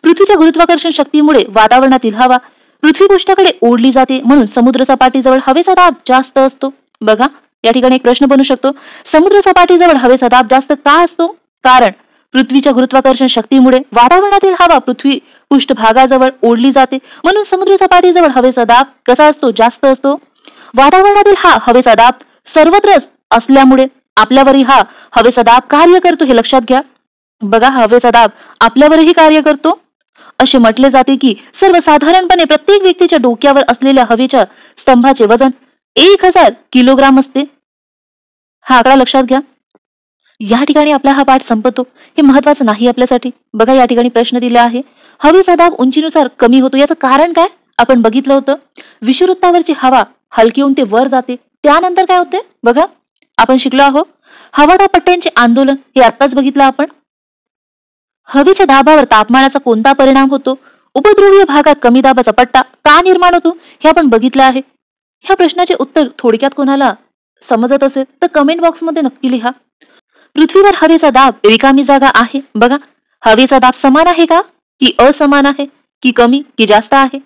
Speaker 1: पृथ्वीच्या गुरुत्वाकर्षण शक्तीमुळे वातावरणातील हवा पृथ्वी पृष्ठाकडे ओढली जाते, म्हणून समुद्र सपाटीजवळ हवेचा दाब जास्त असतो. बघा, या ठिकाणी एक प्रश्न बनू शकतो, समुद्र सपाटीजवळ हवेचा दाब जास्त का असतो? कारण पृथ्वीच्या गुरुत्वाकर्षण शक्तीमुळे वातावरणातील हवा पृथ्वी पृष्ठभागाजवळ ओढली जाते, म्हणून समुद्र सपाटीजवळ हवेचा दाब कसा असतो? जास्त असतो. वातावरणातील हा हवेचा दाब सर्वत्र असल्यामुळे आपल्यावरही हा हवेचा दाब कार्य करतो, हे लक्षात घ्या. बघा, हवेचा दाब आपल्यावरही कार्य करतो. असे म्हटले जाते की सर्वसाधारणपणे प्रत्येक व्यक्तीच्या डोक्यावर असलेल्या हवेच्या स्तंभाचे वजन 1000 किलोग्राम असते. हा आकडा लक्षात घ्या. या ठिकाणी आपला हा पाठ संपतो. हे महत्वाचं नाही आपल्यासाठी. बघा, या ठिकाणी प्रश्न दिला आहे, हवेचा दाब उंचीनुसार कमी होतो, याचं कारण काय? आपण बघितलं होतं, विषुववृत्तावरची हवा हलकी होऊन ते वर जाते, त्यानंतर काय होते? बघा, आपण शिकलो आहोत हवादाब पट्ट्यांचे आंदोलन, हे आत्ताच बघितलं आपण. हवेच्या दाबावर तापमानाचा कोणता परिणाम होतो? उपध्रुवीय भागात कमी दाबाचा पट्टा का निर्माण होतो, हे आपण बघितलं आहे. ह्या प्रश्नाचे उत्तर थोडक्यात कोणाला समजत असेल तर कमेंट बॉक्समध्ये नक्की लिहा. पृथ्वीवर हवेचा दाब रिकामी जागा आहे. बघा, हवेचा दाब समान आहे का, की असमान आहे, की कमी की जास्त आहे?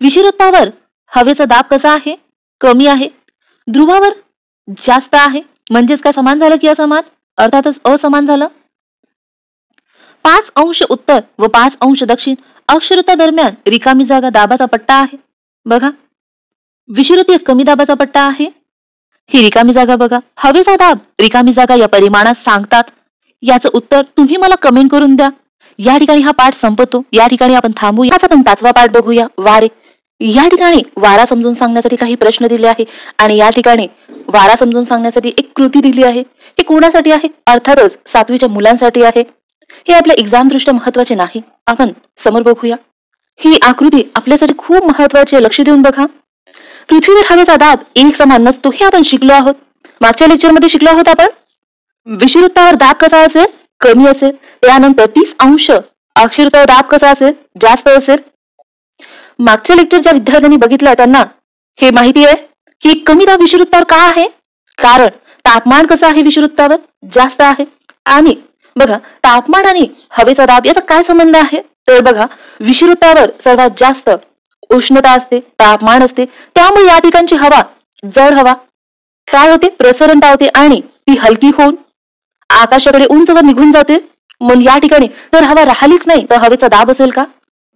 Speaker 1: विषुववृत्तावर हवेचा दाब कसा आहे? कमी आहे. ध्रुवावर जास्त आहे, म्हणजेच काय समान झालं की असमान? अर्थातच असमान झालं. 5 अंश उत्तर व 5 अंश दक्षिण अक्षवृत्ता दरम्यान रिकामी जागा दाबाचा पट्टा आहे. बघा, विषुववृत्तीय कमी दाबाचा पट्टा आहे, ही रिकामी जागा. बघा, हवेचा दाब रिकामी जागा या परिमाणात सांगतात. याचं उत्तर तुम्ही मला कमेंट करून द्या. या ठिकाणी हा पाठ संपतो. या ठिकाणी आपण थांबूया. आता आपण 5वा पाठ बघूया, वारे. या ठिकाणी वारा समजून सांगण्यासाठी काही प्रश्न दिले आहे आणि या ठिकाणी वारा समजून सांगण्यासाठी एक कृती दिली आहे. हे कोणासाठी आहे? अर्थातच 7वीच्या मुलांसाठी आहे. हे आपल्या एक्झाम दृष्ट्या महत्वाचे नाही. आपण समोर बघूया. ही आकृती आपल्यासाठी खूप महत्वाची आहे, लक्ष देऊन बघा. पृथ्वीवर हवेचा दाब एक समान नसतो, हे आपण शिकलो आहोत. मागच्या लेक्चरमध्ये शिकलो आहोत आपण. विषुववृत्तावर दाब कसा असेल? कमी असेल. त्यानंतर 30 अंश अक्षवृत्तावर दाब कसा असेल? जास्त असेल. मागच्या लेक्चरच्या विद्यार्थ्यांनी बघितलं, त्यांना हे माहिती आहे की कमी दाब विषुववृत्तावर का आहे? कारण तापमान कसं आहे विषुववृत्तावर? जास्त आहे. आणि बघा, तापमान आणि हवेचा दाब याचा काय संबंध आहे? तर बघा, विषुववृत्तावर सर्वात जास्त उष्णता असते, तापमान असते, त्यामुळे या ठिकाणची हवा जड हवा काय होते? प्रसरण पावते आणि ती हलकी होऊन आकाशाकडे उंचवर निघून जाते. म्हणून या ठिकाणी जर हवा राहिलीच नाही तर हवेचा दाब असेल का?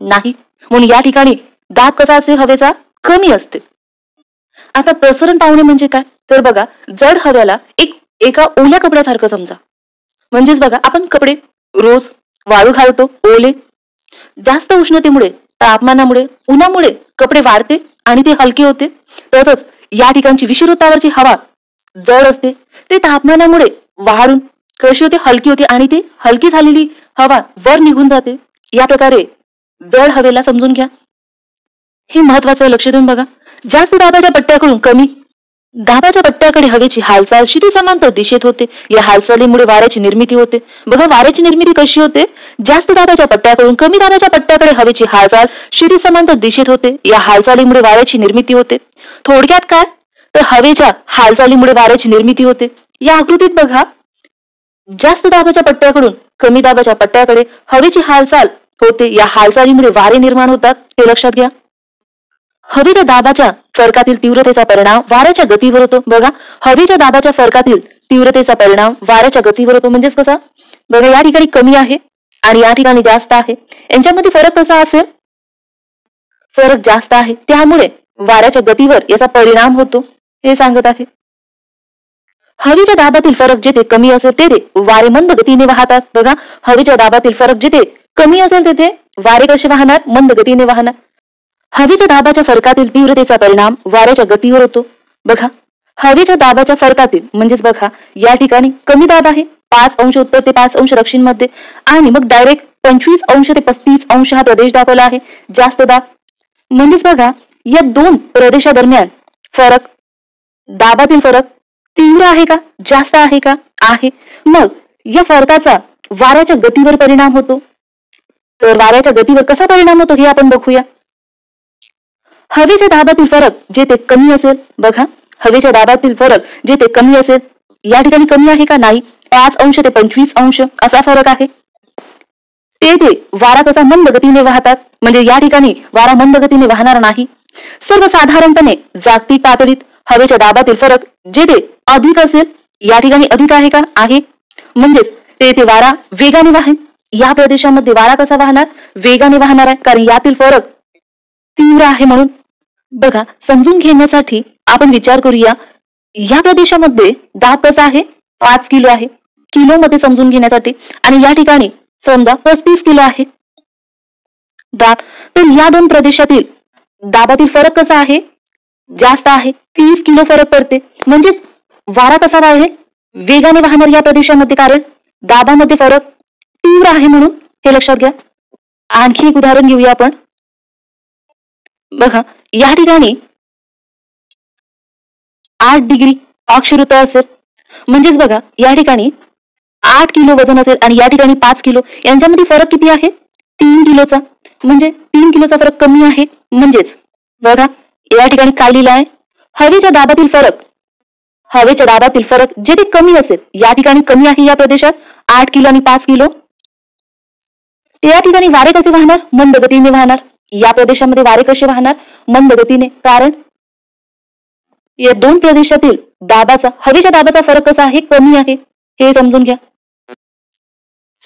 Speaker 1: नाही. म्हणून या ठिकाणी दाब कसा असेल? हवेचा कमी असते. आता प्रसरण पावणे म्हणजे काय? तर बघा, जड हव्याला एका ओल्या कपड्यासारखं समजा. म्हणजेच बघा, आपण कपडे रोज वाळू घालतो, ओले. जास्त उष्णतेमुळे, तापमानामुळे, उन्हामुळे कपडे वाढते आणि ते हलके होते. तसंच या ठिकाणची विषुववृत्तावरची हवा जड असते, ते तापमानामुळे वाढून कशी होते? हलकी होते आणि ती हलकी झालेली हवा वर निघून जाते. या प्रकारे जड हवेला समजून घ्या. हे महत्वाचं, लक्ष देऊन बघा. जास्त दाबाच्या पट्ट्याकडून कमी दाबाच्या पट्ट्याकडे हवेची हालचाल क्षिती समांतर दिशेत होते. या हालचालीमुळे वाऱ्याची निर्मिती होते. बघा, वाऱ्याची निर्मिती कशी होते? जास्त दाबाच्या पट्ट्याकडून कमी दाबाच्या पट्ट्याकडे हवेची हालचाल क्षिती समांतर दिशेत होते. या हालचालीमुळे वाऱ्याची निर्मिती होते. थोडक्यात काय? तर हवेच्या हालचालीमुळे वाऱ्याची निर्मिती होते. या आकृतीत बघा, जास्त दाबाच्या पट्ट्याकडून कमी दाबाच्या पट्ट्याकडे हवेची हालचाल होते. या हालचालीमुळे वारे निर्माण होतात, हे लक्षात घ्या. हवेच्या दाबाच्या फरकातील तीव्रतेचा परिणाम वाऱ्याच्या गतीवर होतो. बघा, हवेच्या दाबाच्या फरकातील तीव्रतेचा परिणाम वाऱ्याच्या गतीवर होतो. म्हणजेच कसा? बघा, या ठिकाणी कमी आहे आणि या ठिकाणी जास्त आहे. यांच्यामध्ये फरक कसा असेल? फरक जास्त आहे, त्यामुळे वाऱ्याच्या गतीवर याचा परिणाम होतो, हे सांगत आहे. हवेच्या दाबातील फरक जिथे कमी असेल तेथे वारे मंद गतीने वाहतात. बघा, हवेच्या दाबातील फरक जिथे कमी असेल तेथे वारे कसे वाहणार? मंद गतीने वाहणार. हवेच्या दाबाच्या फरकातील तीव्रतेचा परिणाम वाऱ्याच्या गतीवर होतो. बघा, हवेच्या दाबाच्या फरकातील म्हणजेच बघा, या ठिकाणी कमी दाब आहे 5 अंश उत्तर ते 5 अंश दक्षिण मध्ये, आणि मग डायरेक्ट 25 अंश ते 35 अंश हा प्रदेश दाखवला आहे जास्त दाब. म्हणजेच बघा, या दोन प्रदेशादरम्यान फरक, दाबातील फरक तीव्र आहे का? जास्त आहे का? आहे. मग या फरकाचा वाऱ्याच्या गतीवर परिणाम होतो. तर वाऱ्याच्या गतीवर कसा परिणाम होतो हे आपण बघूया. हवेच्या दाबातील फरक जेथे कमी असेल, बघा हवेच्या दाबातील फरक जेथे कमी असेल, या ठिकाणी कमी आहे का? नाही. 5 अंश ते 25 अंश असा फरक आहे. तेथे वारा कसा मंद गतीने वाहतात, म्हणजे या ठिकाणी वारा मंद गतीने वाहणार नाही. सर्वसाधारणपणे जागतिक पातळीत हवेच्या दाबातील फरक जेथे अधिक असेल, या ठिकाणी अधिक आहे का? आहे. म्हणजेच तेथे वारा वेगाने वाहेल. या प्रदेशामध्ये वारा कसा वाहणार? वेगाने वाहणार आहे, कारण यातील फरक तीव्र आहे म्हणून. बघा, समजून घेण्यासाठी आपण विचार करूया. या प्रदेशामध्ये दाब कसा आहे? 5 किलो आहे. किलो मध्ये समजून घेण्यासाठी. आणि या ठिकाणी समजा 35 किलो आहे दाब. तर या दोन प्रदेशातील दाबातील फरक कसा आहे? जास्त आहे. 30 किलो फरक पडते. म्हणजे वारा कसा वाहेल? वेगाने वाहणार या प्रदेशामध्ये, कारण दाबामध्ये फरक तीव्र आहे म्हणून. हे लक्षात घ्या. आणखी एक उदाहरण घेऊया आपण. बघा, या ठिकाणी 8 डिग्री अक्षुवृत्त असेल, म्हणजेच बघा या ठिकाणी 8 किलो वजन असेल आणि या ठिकाणी 5 किलो. यांच्यामध्ये फरक किती आहे? 3 किलोचा. म्हणजे 3 किलोचा फरक कमी आहे. म्हणजेच बघा या ठिकाणी काय लिहिलं आहे? हवेच्या दाबातील फरक जेथे कमी असेल, या ठिकाणी कमी आहे या प्रदेशात 8 किलो आणि 5 किलो. या ठिकाणी वारे कसे वाहणार? मंद गतीने वाहणार. या प्रदेशामध्ये वारे कसे वाहणार? मंद गतीने, कारण या दोन प्रदेशातील हवेच्या दाबाचा फरक कसा आहे? कमी आहे. हे समजून घ्या.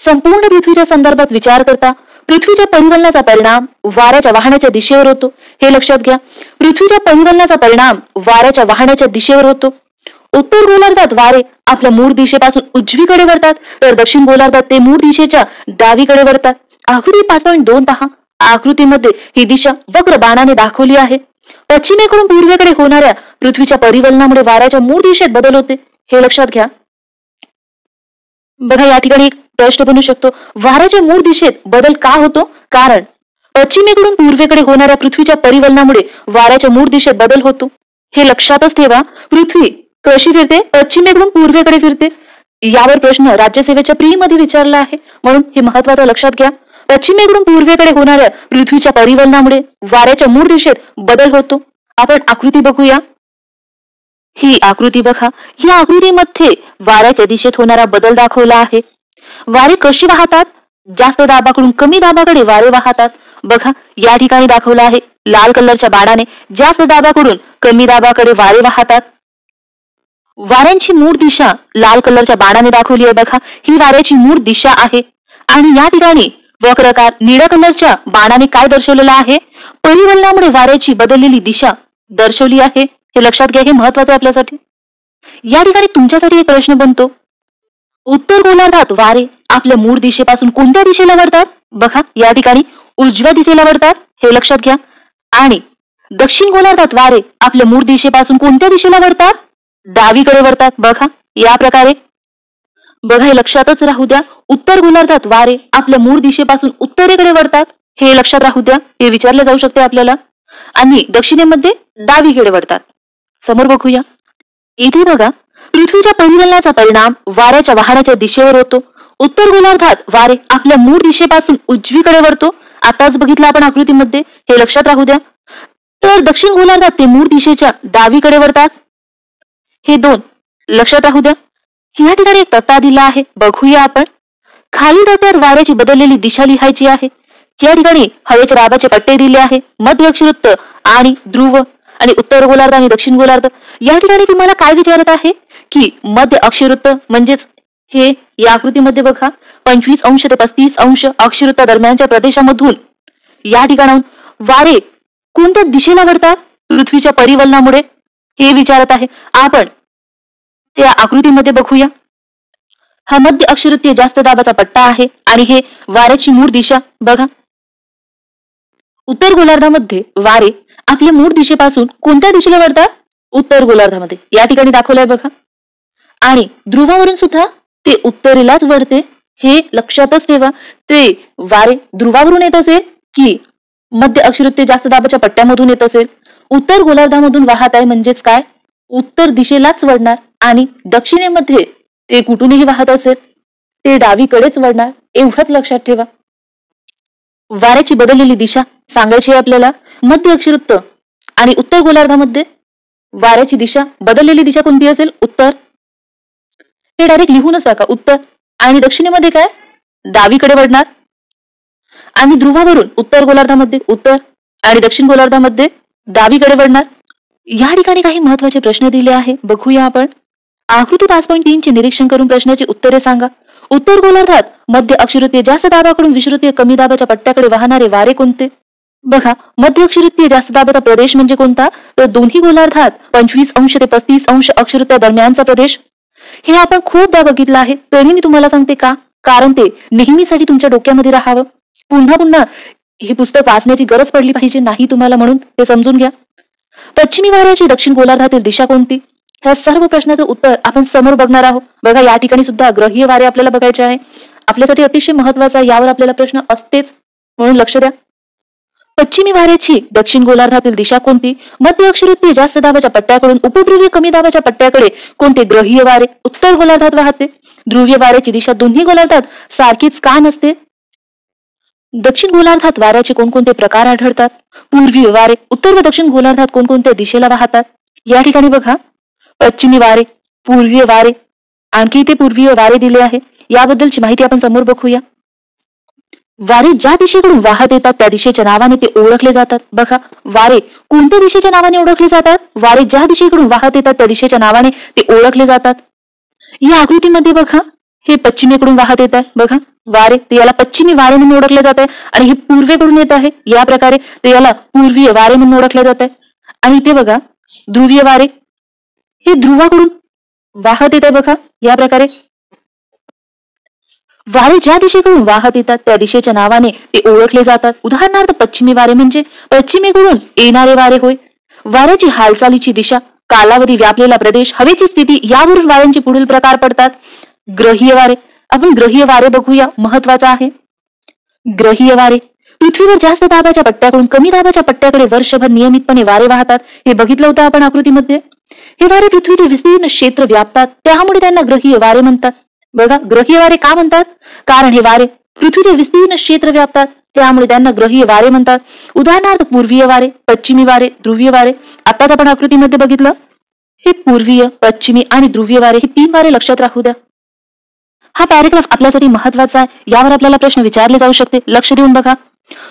Speaker 1: संपूर्ण पृथ्वीच्या संदर्भात विचार करता पृथ्वीच्या परिवलनाचा परिणाम वाऱ्याच्या वाहण्याच्या दिशेवर होतो. हे लक्षात घ्या. पृथ्वीच्या परिवलनाचा परिणाम वाऱ्याच्या वाहण्याच्या दिशेवर होतो. उत्तर गोलार्धात वारे आपल्या मूळ दिशेपासून उजवीकडे वळतात, तर दक्षिण गोलार्धात ते मूळ दिशेच्या डावीकडे वळतात. आकृती 5.2 पहा. आकृतीमध्ये ही दिशा वक्र बाणाने दाखवली आहे. पश्चिमेकडून पूर्वेकडे होणाऱ्या पृथ्वीच्या परिवलनामुळे वाऱ्याच्या मूळ दिशेत बदल होते. हे लक्षात घ्या. बघा, या ठिकाणी एक प्रश्न बनू शकतो. वाऱ्याच्या मूळ दिशेत बदल का होतो? कारण पश्चिमेकडून पूर्वेकडे होणाऱ्या पृथ्वीच्या परिवलनामुळे वाऱ्याच्या मूळ दिशेत बदल होतो. हे लक्षातच ठेवा. पृथ्वी कशी फिरते? पश्चिमेकडून पूर्वेकडे फिरते. यावर प्रश्न राज्यसेवेच्या प्री मध्ये विचारला आहे, म्हणून हे महत्वाचं लक्षात घ्या. पश्चिमेकडून पूर्वेकडे होणाऱ्या पृथ्वीच्या परिवलनामुळे वाऱ्याच्या मूळ दिशेत बदल होतो. आपण आकृती बघूया. ही आकृती बघा. या आकृतीमध्ये वाऱ्याच्या दिशेत होणारा बदल दाखवला आहे. वारे कशी वाहतात? जास्त दाबाकडून कमी दाबाकडे वारे वाहतात. बघा, या ठिकाणी दाखवलं आहे लाल कलरच्या बाणाने. जास्त दाबाकडून कमी दाबाकडे वारे वाहतात. वाऱ्यांची मूळ दिशा लाल कलरच्या बाणाने दाखवली आहे. बघा, ही वाऱ्याची मूळ दिशा आहे. आणि या ठिकाणी वक्रकार निळ्या कलरच्या बाणाने काय दर्शवलेलं आहे? परिवलनामुळे वाऱ्याची बदललेली दिशा दर्शवली आहे. हे लक्षात घ्या. हे महत्वाचं आहे आपल्यासाठी. या ठिकाणी तुमच्यासाठी एक प्रश्न बनतो. उत्तर गोलार्धात वारे आपल्या मूळ दिशेपासून कोणत्या दिशेला वळतात? बघा, या ठिकाणी उजव्या दिशेला वळतात. हे लक्षात घ्या. आणि दक्षिण गोलार्धात वारे आपल्या मूळ दिशेपासून कोणत्या दिशेला वळतात? डावीकडे वळतात. बघा, या प्रकारे. बघा, हे लक्षातच राहू द्या. उत्तर गोलार्धात वारे आपल्या मूळ दिशेपासून उत्तरेकडे वळतात. हे लक्षात राहू द्या. हे विचारले जाऊ शकते आपल्याला. आणि दक्षिणेमध्ये डावीकडे वळतात. समोर बघूया. इथे बघा, पृथ्वीच्या परिवलनाचा परिणाम वाऱ्याच्या वाहण्याच्या दिशेवर होतो. उत्तर गोलार्धात वारे आपल्या मूळ दिशेपासून उजवीकडे वळतो. आताच बघितलं आपण आकृतीमध्ये. हे लक्षात राहू द्या. तर दक्षिण गोलार्धात ते मूळ दिशेच्या डावीकडे वळतात. हे दोन लक्षात राहू द्या. या ठिकाणी एक तक्ता दिला आहे, बघूया आपण. खाली तक्त्यात वाऱ्याची बदललेली दिशा लिहायची आहे. या ठिकाणी हवेच्या दाबाचे पट्टे दिले आहे. मध्य अक्षवृत्त आणि ध्रुव, आणि उत्तर गोलार्ध आणि दक्षिण गोलार्ध. या ठिकाणी तुम्हाला काय विचारत आहे की मध्य अक्षवृत्त म्हणजेच हे या आकृतीमध्ये बघा 25 अंश ते 35 अंश अक्षवृत्त दरम्यानच्या प्रदेशामधून या ठिकाणाहून वारे कोणत्या दिशेला वळतात? पृथ्वीच्या परिवलनामुळे. हे विचारत आहे. आपण त्या आकृतीमध्ये बघूया. हा मध्य अक्षवृत्तीय जास्त दाबाचा पट्टा आहे आणि हे वाऱ्याची मूळ दिशा. बघा, उत्तर गोलार्धामध्ये वारे आपल्या मूळ दिशेपासून कोणत्या दिशेला वळतात? उत्तर गोलार्धामध्ये. या ठिकाणी दाखवलंय बघा. आणि ध्रुवावरून सुद्धा ते उत्तरेलाच वळते. हे लक्षातच ठेवा. ते वारे ध्रुवावरून येत असेल की मध्य अक्षवृत्तीय जास्त दाबाच्या पट्ट्यामधून येत असेल? उत्तर गोलार्धामधून वाहत आहे, म्हणजेच काय? उत्तर दिशेलाच वळणार. आणि दक्षिणेमध्ये ते कुठूनही वाहत असेल ते डावीकडेच वळणार. एवढंच लक्षात ठेवा. वाऱ्याची बदललेली दिशा सांगायची आहे आपल्याला. मध्य अक्षर आणि उत्तर गोलार्धामध्ये वाऱ्याची दिशा, बदललेली दिशा कोणती असेल? उत्तर. हे डायरेक्ट लिहूनच टाका, उत्तर. आणि दक्षिणेमध्ये काय? डावीकडे वळणार. आणि ध्रुवावरून उत्तर गोलार्धामध्ये उत्तर आणि दक्षिण गोलार्धामध्ये डावीकडे वळणार. या ठिकाणी काही महत्वाचे प्रश्न दिले आहे, बघूया आपण. आकृती 5.3 चे निरीक्षण करून प्रश्नाची उत्तरे सांगा. उत्तर गोलार्धात मध्य अक्षरुतीय जास्त दाबाकडून विषुवतीय कमी दाबाच्या पट्ट्याकडे वाहणारे वारे कोणते? बघा, मध्य अक्षरुतीय जास्त दाबाचा प्रदेश म्हणजे कोणता? तर दोन्ही गोलार्धात 25° ते 35° अक्षरुत्या दरम्यानचा प्रदेश. हे आपण खूपदा बघितलं आहे, तरी मी तुम्हाला सांगते का? कारण ते नेहमीसाठी तुमच्या डोक्यामध्ये राहावं. पुन्हा पुन्हा हे पुस्तक वाचण्याची गरज पडली पाहिजे नाही तुम्हाला, म्हणून ते समजून घ्या. पश्चिमी वाऱ्याची दक्षिण गोलार्धातील दिशा कोणती? ह्या सर्व प्रश्नाचं उत्तर आपण समोर बघणार आहोत. बघा, या ठिकाणी सुद्धा ग्रहीय वारे आपल्याला बघायचे आहे. आपल्यासाठी अतिशय महत्वाचा आहे, यावर आपल्याला प्रश्न असतेच, म्हणून लक्ष द्या. पश्चिमी वाऱ्याची दक्षिण गोलार्धातील दिशा कोणती? मध्य अक्षरुत्तीय जास्त दाबाच्या पट्ट्याकडून उपध्रुवीय कमी दाबाच्या पट्ट्याकडे कोणते ग्रहीय वारे उत्तर गोलार्धात वाहते? ध्रुवीय वाऱ्याची दिशा दोन्ही गोलार्धात सारखीच का नसते? दक्षिण गोलार्धात वाऱ्याचे कोणकोणते प्रकार आढळतात? पूर्वीय वारे उत्तर व दक्षिण गोलार्धात कोणकोणत्या दिशेला वाहतात? या ठिकाणी बघा, पश्चिमी वारे, पूर्वीय वारे, आणखी इथे पूर्वीय वारे दिले आहे. याबद्दलची माहिती आपण समोर बघूया. वारे ज्या दिशेकडून वाहत येतात त्या दिशेच्या नावाने ते ओळखले जातात. बघा, वारे कोणत्या दिशेच्या नावाने ओळखले जातात? वारे ज्या दिशेकडून वाहत येतात त्या दिशेच्या नावाने ते ओळखले जातात. या आकृतीमध्ये बघा, हे पश्चिमेकडून वाहत येत आहे. बघा, वारे, ते याला पश्चिमी वारे म्हणून ओळखले जात आहे. आणि हे पूर्वेकडून येत आहे, या प्रकारे ते याला पूर्वीय वारे म्हणून ओळखले जात आहे. आणि इथे बघा, ध्रुवीय वारे, हे ध्रुवाकडून वाहत येत आहे. बघा, या प्रकारे वारे ज्या दिशेकडून वाहत येतात त्या दिशेच्या नावाने ते ओळखले जातात. उदाहरणार्थ, पश्चिमी वारे म्हणजे पश्चिमेकडून येणारे वारे होय. वाऱ्याची हालचालीची दिशा, कालावधी, व्यापलेला प्रदेश, हवेची स्थिती यावरून वाऱ्यांचे पुढील प्रकार पडतात. ग्रहीय वारे, आपण ग्रहीय वारे बघूया, महत्वाचा आहे. ग्रहीय वारे पृथ्वीवर जास्त दाबाच्या पट्ट्याकडून कमी दाबाच्या पट्ट्याकडे वर्षभर नियमितपणे वारे वाहतात. हे बघितलं होतं आपण आकृतीमध्ये. हे वारे पृथ्वीचे विस्तीर्ण क्षेत्र व्यापतात, त्यामुळे त्यांना ग्रहीय वारे म्हणतात. बघा, ग्रहीय वारे का म्हणतात? कारण हे वारे पृथ्वीचे विस्तीर्ण क्षेत्र व्यापतात, त्यामुळे त्यांना ग्रहीय वारे म्हणतात. उदाहरणार्थ, पूर्वीय वारे, पश्चिमी वारे, ध्रुवीय वारे. आताच आपण आकृतीमध्ये बघितलं, हे पूर्वीय, पश्चिमी आणि ध्रुवीय वारे, हे 3 वारे लक्षात राहू द्या. हा पॅरेग्राफ आपल्यासाठी महत्वाचा आहे, यावर आपल्याला प्रश्न विचारले जाऊ शकते. लक्ष देऊन बघा.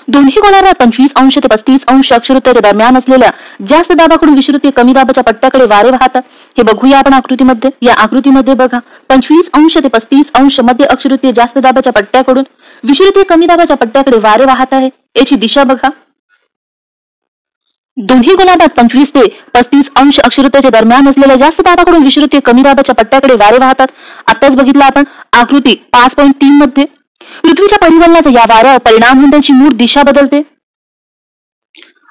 Speaker 1: दोन्ही गोलार्धात 25° ते 35° अक्षरुत्याच्या दरम्यान असलेल्या जास्त दाबाकडून विषुवतीय कमी दाबाच्या पट्ट्याकडे वारे वाहतात. हे बघूया आपण आकृतीमध्ये. या आकृतीमध्ये बघा, 25° ते 35° मध्य अक्षरुत्तीय जास्त दाबाच्या पट्ट्याकडून विषुवतीय कमी दाबाच्या पट्ट्याकडे वारे वाहत आहे. याची दिशा बघा. दोन्ही गोलार्धात 25 ते 35° अक्षरुत्याच्या दरम्यान असलेल्या जास्त दाबाकडून विषुवतीय कमी दाबाच्या पट्ट्याकडे वारे वाहतात. आताच बघितलं आपण आकृती 5.3 मध्ये. पृथ्वीच्या परिवलनाचा या वाऱ्यावर परिणाम होऊन त्यांची मूळ दिशा बदलते.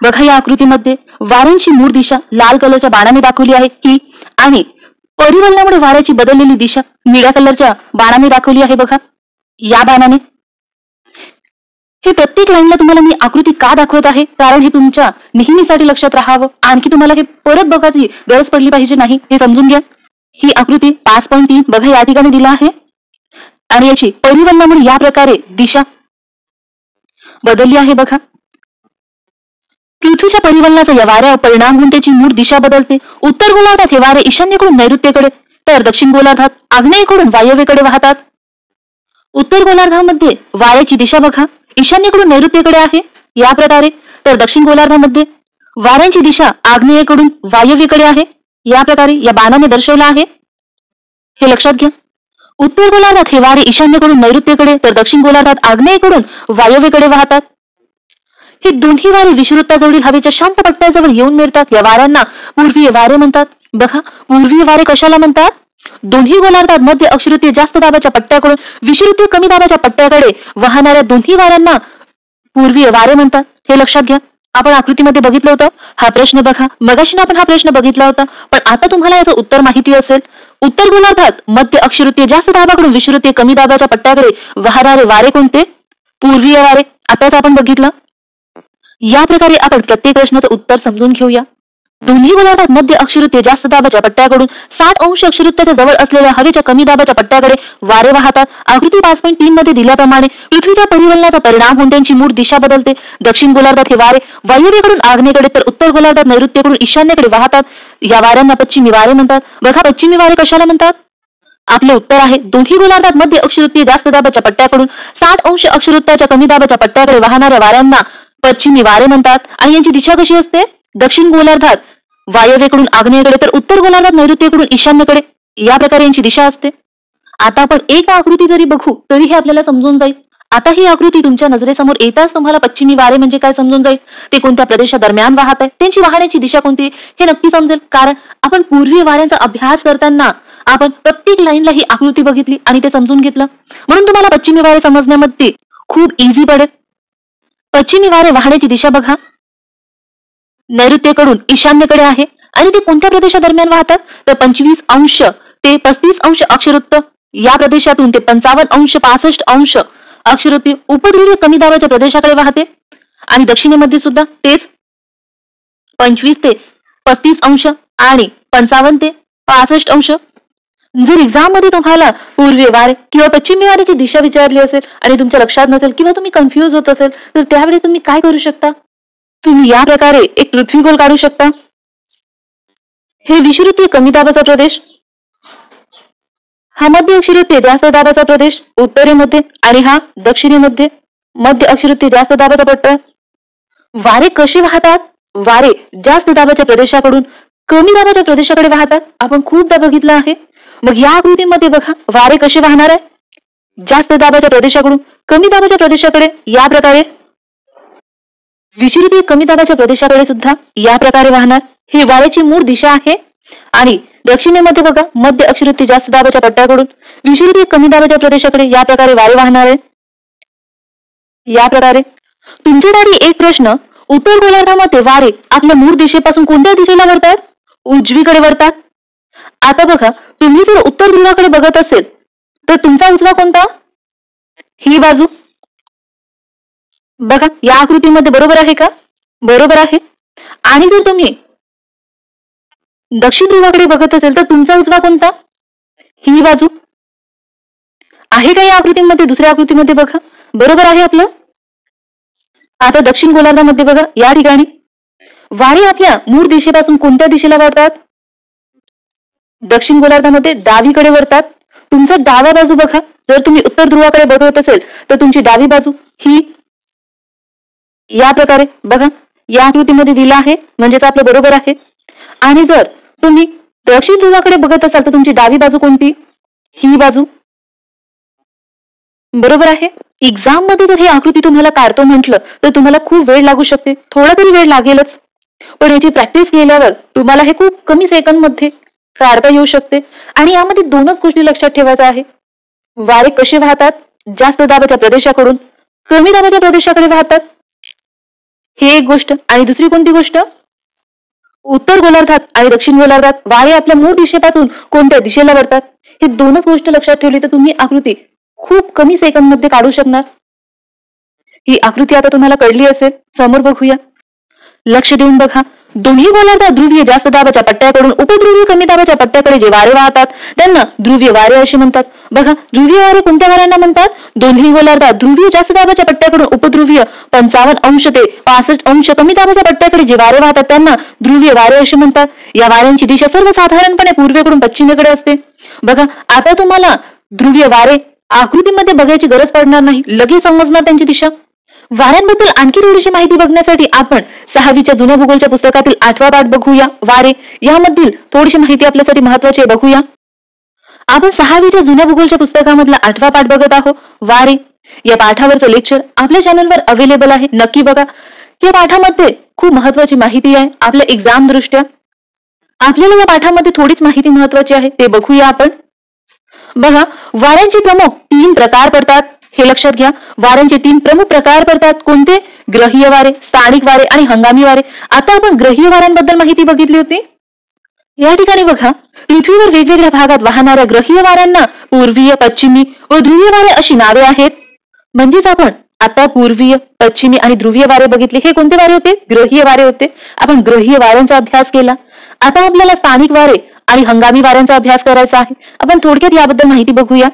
Speaker 1: बघा, या आकृतीमध्ये वाऱ्यांची मूळ दिशा लाल कलरच्या बाणाने दाखवली आहे ही, आणि परिवलनामुळे वाऱ्याची बदललेली दिशा निळ्या कलरच्या बाणाने दाखवली आहे. बघा, या बाणाने. हे प्रत्येक लाईनला तुम्हाला मी आकृती का दाखवत आहे? कारण हे तुमच्या नेहमीसाठी लक्षात राहावं, आणखी तुम्हाला हे परत बघायची गरज पडली पाहिजे नाही, हे समजून घ्या. ही आकृती 5.3 बघा, या ठिकाणी दिला आहे, आणि याची परिवलनामुळे या प्रकारे दिशा बदलली आहे. बघा, पृथ्वीच्या परिवलनाचा या वाऱ्यावर परिणाम होऊन त्याची मूळ दिशा बदलते. उत्तर गोलार्धात हे वारे ईशान्येकडून नैऋत्येकडे, तर दक्षिण गोलार्धात आग्नेयेकडून वायव्येकडे वाहतात. उत्तर गोलार्धामध्ये वाऱ्याची दिशा बघा, ईशान्येकडून नैऋत्येकडे आहे, या प्रकारे. तर दक्षिण गोलार्धामध्ये वाऱ्यांची दिशा आग्नेयेकडून वायव्येकडे आहे, या प्रकारे या बाणाने दर्शवला आहे. हे लक्षात घ्या. उत्तर गोलार्धात हे वारे ईशान्येकडून नैऋत्येकडे, तर दक्षिण गोलार्धात आग्नेयेकडून वायव्येकडे वाहतात. हे दोन्ही वारे विषुवृत्ताजवळील हवेच्या शांत पट्ट्याजवळ येऊन मिळतात. या वाऱ्यांना पूर्वीय वारे म्हणतात. बघा, पूर्वीय वारे कशाला म्हणतात? दोन्ही गोलार्धात मध्य अक्षरुत्तीय जास्त दाबाच्या पट्ट्याकडून विषुवृत्तीय कमी दाबाच्या पट्ट्याकडे वाहणाऱ्या दोन्ही वाऱ्यांना पूर्वीय वारे म्हणतात. हे लक्षात घ्या. आपण आकृतीमध्ये बघितलं होतं हा प्रश्न. बघा, मगाशी आपण हा प्रश्न बघितला होता, पण आता तुम्हाला याचं उत्तर माहिती असेल. उत्तर गोलार्धात मध्य अक्षरुत्तीय जास्त दाबाकडून विषुवृत्तीय कमी दाबाच्या पट्ट्याकडे वाहणारे वारे कोणते? पूर्वीय वारे. आताच आपण बघितलं. या प्रकारे आपण प्रत्येक प्रश्नाचं उत्तर समजून घेऊया. दोन्ही गोलार्धात मध्य अक्षुवृत्तीय जास्त दाबाच्या पट्ट्याकडून 60° अक्षुवृत्ताच्या जवळ असलेल्या हवेच्या कमी दाबाच्या पट्ट्याकडे वारे वाहतात. आकृती 5.3 मध्ये दिल्याप्रमाणे पृथ्वीच्या परिवलनाचा परिणाम होऊन त्यांची मूळ दिशा बदलते. दक्षिण गोलार्धात हे वारे वायव्येकडून आग्नेयेकडे तर उत्तर गोलार्धात नैऋत्येकडून ईशान्येकडे वाहतात. या वाऱ्यांना पश्चिमी वारे म्हणतात. बघा, पश्चिमी वारे कशाला म्हणतात? आपले उत्तर आहे, दोन्ही गोलार्धात मध्य अक्षुवृत्तीय जास्त दाबाच्या पट्ट्याकडून 60° अक्षुवृत्ताच्या कमी दाबाच्या पट्ट्याकडे वाहणाऱ्या वाऱ्यांना पश्चिमी वारे म्हणतात. आणि यांची दिशा कशी असते? दक्षिण गोलार्धात वायव्येकडून आग्नेयेकडे तर उत्तर गोलार्धात नैऋत्येकडून ईशान्येकडे, या प्रकारे यांची दिशा असते. आता आपण एक आकृती जरी बघू तरी हे आपल्याला समजून जाईल. आता ही आकृती तुमच्या नजरेसमोर येताच तुम्हाला पश्चिमी वारे म्हणजे काय समजून जाईल. ते कोणत्या प्रदेशादरम्यान वाहत आहे, त्यांची वाहण्याची दिशा कोणती हे नक्की समजेल. कारण आपण पूर्वी वाऱ्यांचा अभ्यास करताना आपण प्रत्येक लाईनला ही आकृती बघितली आणि ते समजून घेतलं, म्हणून तुम्हाला पश्चिमी वारे समजण्यामध्ये खूप इझी पडेल. पश्चिमी वारे वाहण्याची दिशा बघा, नैऋत्येकडून ईशान्येकडे आहे आणि ते कोणत्या प्रदेशादरम्यान वाहतात? तर 25° ते 35° अक्षुवृत्त या प्रदेशातून ते 55° 65° अक्षुवृत्तीय उपध्रुवीय कमी दाबाच्या प्रदेशाकडे वाहते. आणि दक्षिणेमध्ये सुद्धा तेच 25 ते 35° आणि 55 ते 65°. जर एक्झाम मध्ये तुम्हाला पूर्वीय वारे किंवा पश्चिमी वाऱ्याची दिशा विचारली असेल आणि तुमच्या लक्षात नसेल किंवा तुम्ही कन्फ्युज होत असेल तर त्यावेळी तुम्ही काय करू शकता? तुम्ही या प्रकारे एक पृथ्वीगोल काढू शकता. हे विषुववृत्तीय कमी दाबाचा प्रदेश, हा मध्य अक्षुवृत्तीय जास्त दाबाचा प्रदेश उत्तरेमध्ये आणि हा दक्षिणेमध्ये मध्य अक्षुवृत्तीय जास्त दाबाचा पट्टा. वारे कसे वाहतात? वारे जास्त दाबाच्या प्रदेशाकडून कमी दाबाच्या प्रदेशाकडे वाहतात. आपण खूपदा बघितलं आहे. मग या आकृतीमध्ये बघा, वारे कसे वाहणार आहे? जास्त दाबाच्या प्रदेशाकडून कमी दाबाच्या प्रदेशाकडे या प्रकारे. विषुववृत्तीय कमी दाबाच्या प्रदेशाकडे सुद्धा या प्रकारे वाहणार. ही वाऱ्याची मूळ दिशा आहे. आणि दक्षिणेमध्ये बघा, मध्य अक्षुवृत्तीय जास्त दाबाच्या पट्ट्याकडून विषुववृत्तीय कमी दाबाच्या प्रदेशाकडे या प्रकारे वारे वाहणार आहे. या प्रकारे तुमच्यासाठी एक प्रश्न, उत्तर गोलार्धामध्ये वारे आपल्या मूळ दिशेपासून कोणत्या दिशेला वळतात? उजवीकडे वळतात. आता बघा, तुम्ही जर उत्तर ध्रुवाकडे बघत असेल तर तुमचा उजवा कोणता? ही बाजू. बघा, या आकृतीमध्ये बरोबर आहे का? बरोबर आहे. आणि जर तुम्ही दक्षिण ध्रुवाकडे बघत असेल तर तुमचा उजवा कोणता? ही बाजू. आहे का या आकृतीमध्ये? दुसऱ्या आकृतीमध्ये बघा, बरोबर आहे आपलं. आता दक्षिण गोलार्धामध्ये बघा, या ठिकाणी वारे आपल्या मूळ दिशेपासून कोणत्या दिशेला वळतात? दक्षिण गोलार्धामध्ये डावीकडे वळतात. तुमचा डावा बाजू बघा, जर तुम्ही उत्तर ध्रुवाकडे बघत असेल तर तुमची डावी बाजू ही या प्रकारे बघा, या आकृतीमध्ये दिला आहे, म्हणजेच आपलं बरोबर आहे. आणि जर तुम्ही दक्षिण ध्रुवाकडे बघत असाल तर तुमची डावी बाजू कोणती? ही बाजू. बरोबर आहे. एक्झाम मध्ये जर ही आकृती तुम्हाला काढतो म्हटलं तर तुम्हाला खूप वेळ लागू शकते, थोडा तरी वेळ लागेलच. पण याची प्रॅक्टिस केल्यावर तुम्हाला हे खूप कमी सेकंद मध्ये काढता येऊ शकते. आणि यामध्ये दोनच गोष्टी लक्षात ठेवायच्या आहे. वारे कसे वाहतात? जास्त दाबाच्या प्रदेशाकडून कमी दाबाच्या प्रदेशाकडे वाहतात, ही एक गोष्ट. आणि दुसरी कोणती गोष्ट? उत्तर गोलार्धात आणि दक्षिण गोलार्धात वारे आपल्या मूळ दिशेपासून कोणत्या दिशेला वळतात. हे दोनच गोष्ट लक्षात ठेवली तर तुम्ही आकृती खूप कमी सेकंद मध्ये काढू शकणार. ही आकृती आता तुम्हाला कळली असेल. समोर बघूया, लक्ष देऊन बघा. दोन्ही गोलार्धात ध्रुवीय जास्त दाबाच्या पट्ट्याकडून उपध्रुवीय कमी दाबाच्या पट्ट्याकडे जे वारे वाहतात त्यांना ध्रुवीय वारे असे म्हणतात. बघा, ध्रुवीय वारे कोणत्या वाऱ्यांना म्हणतात? दोन्ही गोलार्धात ध्रुवीय जास्त दाबाच्या पट्ट्याकडून उपध्रुवीय 55° ते 65° कमी दाबाच्या पट्ट्याकडे जे वारे वाहतात त्यांना ध्रुवीय वारे असे म्हणतात. या वाऱ्यांची दिशा सर्वसाधारणपणे पूर्वेकडून पश्चिमेकडे असते. बघा, आता तुम्हाला ध्रुवीय वारे आकृतीमध्ये बघायची गरज पडणार नाही, लगेच समजणार त्यांची दिशा. वाऱ्यांबद्दल आणखी थोडीशी माहिती बघण्यासाठी आपण 6वीच्या जुन्या भूगोलच्या पुस्तकातील 8वा पाठ बघूया, वारे. यामधील थोडीशी माहिती आपल्यासाठी महत्वाची आहे, बघूया. आपण 6वीच्या जुन्या भूगोलच्या पुस्तकामधला 8वा पाठ बघत आहोत, वारे. या पाठावरचं लेक्चर आपल्या चॅनलवर अवेलेबल आहे, नक्की बघा. या पाठामध्ये खूप महत्वाची माहिती आहे आपल्या एक्झाम दृष्ट्या. आपल्याला या पाठामध्ये थोडीच माहिती महत्वाची आहे, ते बघूया आपण. बघा, वाऱ्यांचे प्रमुख 3 प्रकार पडतात, हे लक्षात घ्या. वाऱ्यांचे 3 प्रमुख प्रकार पडतात. कोणते? ग्रहीय वारे, स्थानिक वारे आणि हंगामी वारे. आता आपण ग्रहीय वाऱ्यांबद्दल माहिती बघितली होती. या ठिकाणी बघा, पृथ्वीवर वेगवेगळ्या भागात वाहणाऱ्या ग्रहीय वाऱ्यांना पूर्वीय, पश्चिमी व ध्रुवीय वारे अशी नावे आहेत. म्हणजेच आपण आता पूर्वीय, पश्चिमी आणि ध्रुवीय वारे बघितले. हे कोणते वारे होते? ग्रहीय वारे होते. आपण ग्रहीय वाऱ्यांचा अभ्यास केला. आता आपल्याला स्थानिक वारे आणि हंगामी वाऱ्यांचा अभ्यास करायचा आहे. आपण थोडक्यात याबद्दल माहिती बघूया.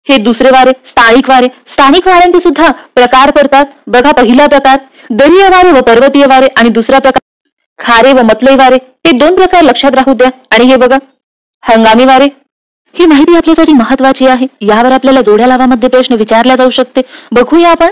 Speaker 1: हे दुसरे वारे स्थानिक वारे. स्थानिक वाऱ्यांचे सुद्धा प्रकार पडतात. बघा, पहिला प्रकार दरीय वारे व पर्वतीय वारे आणि दुसरा प्रकार खारे व मतलई वारे. हे दोन प्रकार लक्षात राहू द्या. आणि हे बघा हंगामी वारे. ही माहिती आपल्यासाठी महत्वाची आहे. यावर आपल्याला जोड्या लावामध्ये प्रश्न विचारला जाऊ शकते. बघूया आपण.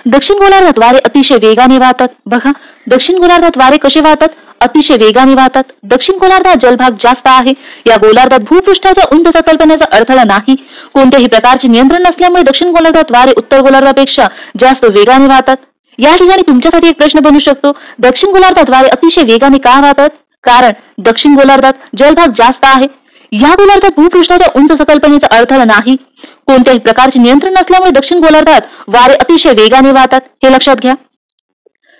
Speaker 1: दक्षिण गोलार्धात वारे अतिशय वेगाने वाहतात. बघा, दक्षिण गोलार्धात वारे कसे वाहतात? अतिशय वेगाने वाहतात. दक्षिण गोलार्धात जलभाग जास्त आहे. या गोलार्धात भूपृष्ठाच्या उंच संकल्पनेचा अडथळा नाही. कोणत्याही प्रकारचे नियंत्रण नसल्यामुळे दक्षिण गोलार्धात वारे उत्तर गोलार्धापेक्षा जास्त वेगाने वाहतात. या ठिकाणी तुमच्यासाठी एक प्रश्न बनू शकतो. दक्षिण गोलार्धात वारे अतिशय वेगाने का वाहतात? कारण दक्षिण गोलार्धात जलभाग जास्त आहे. या गोलार्धात भूपृष्ठाच्या उंच संकल्पनेचा अडथळा नाही. कोणत्याही प्रकारचे नियंत्रण नसल्यामुळे दक्षिण गोलार्धात वारे अतिशय वेगाने वाहतात. हे लक्षात घ्या.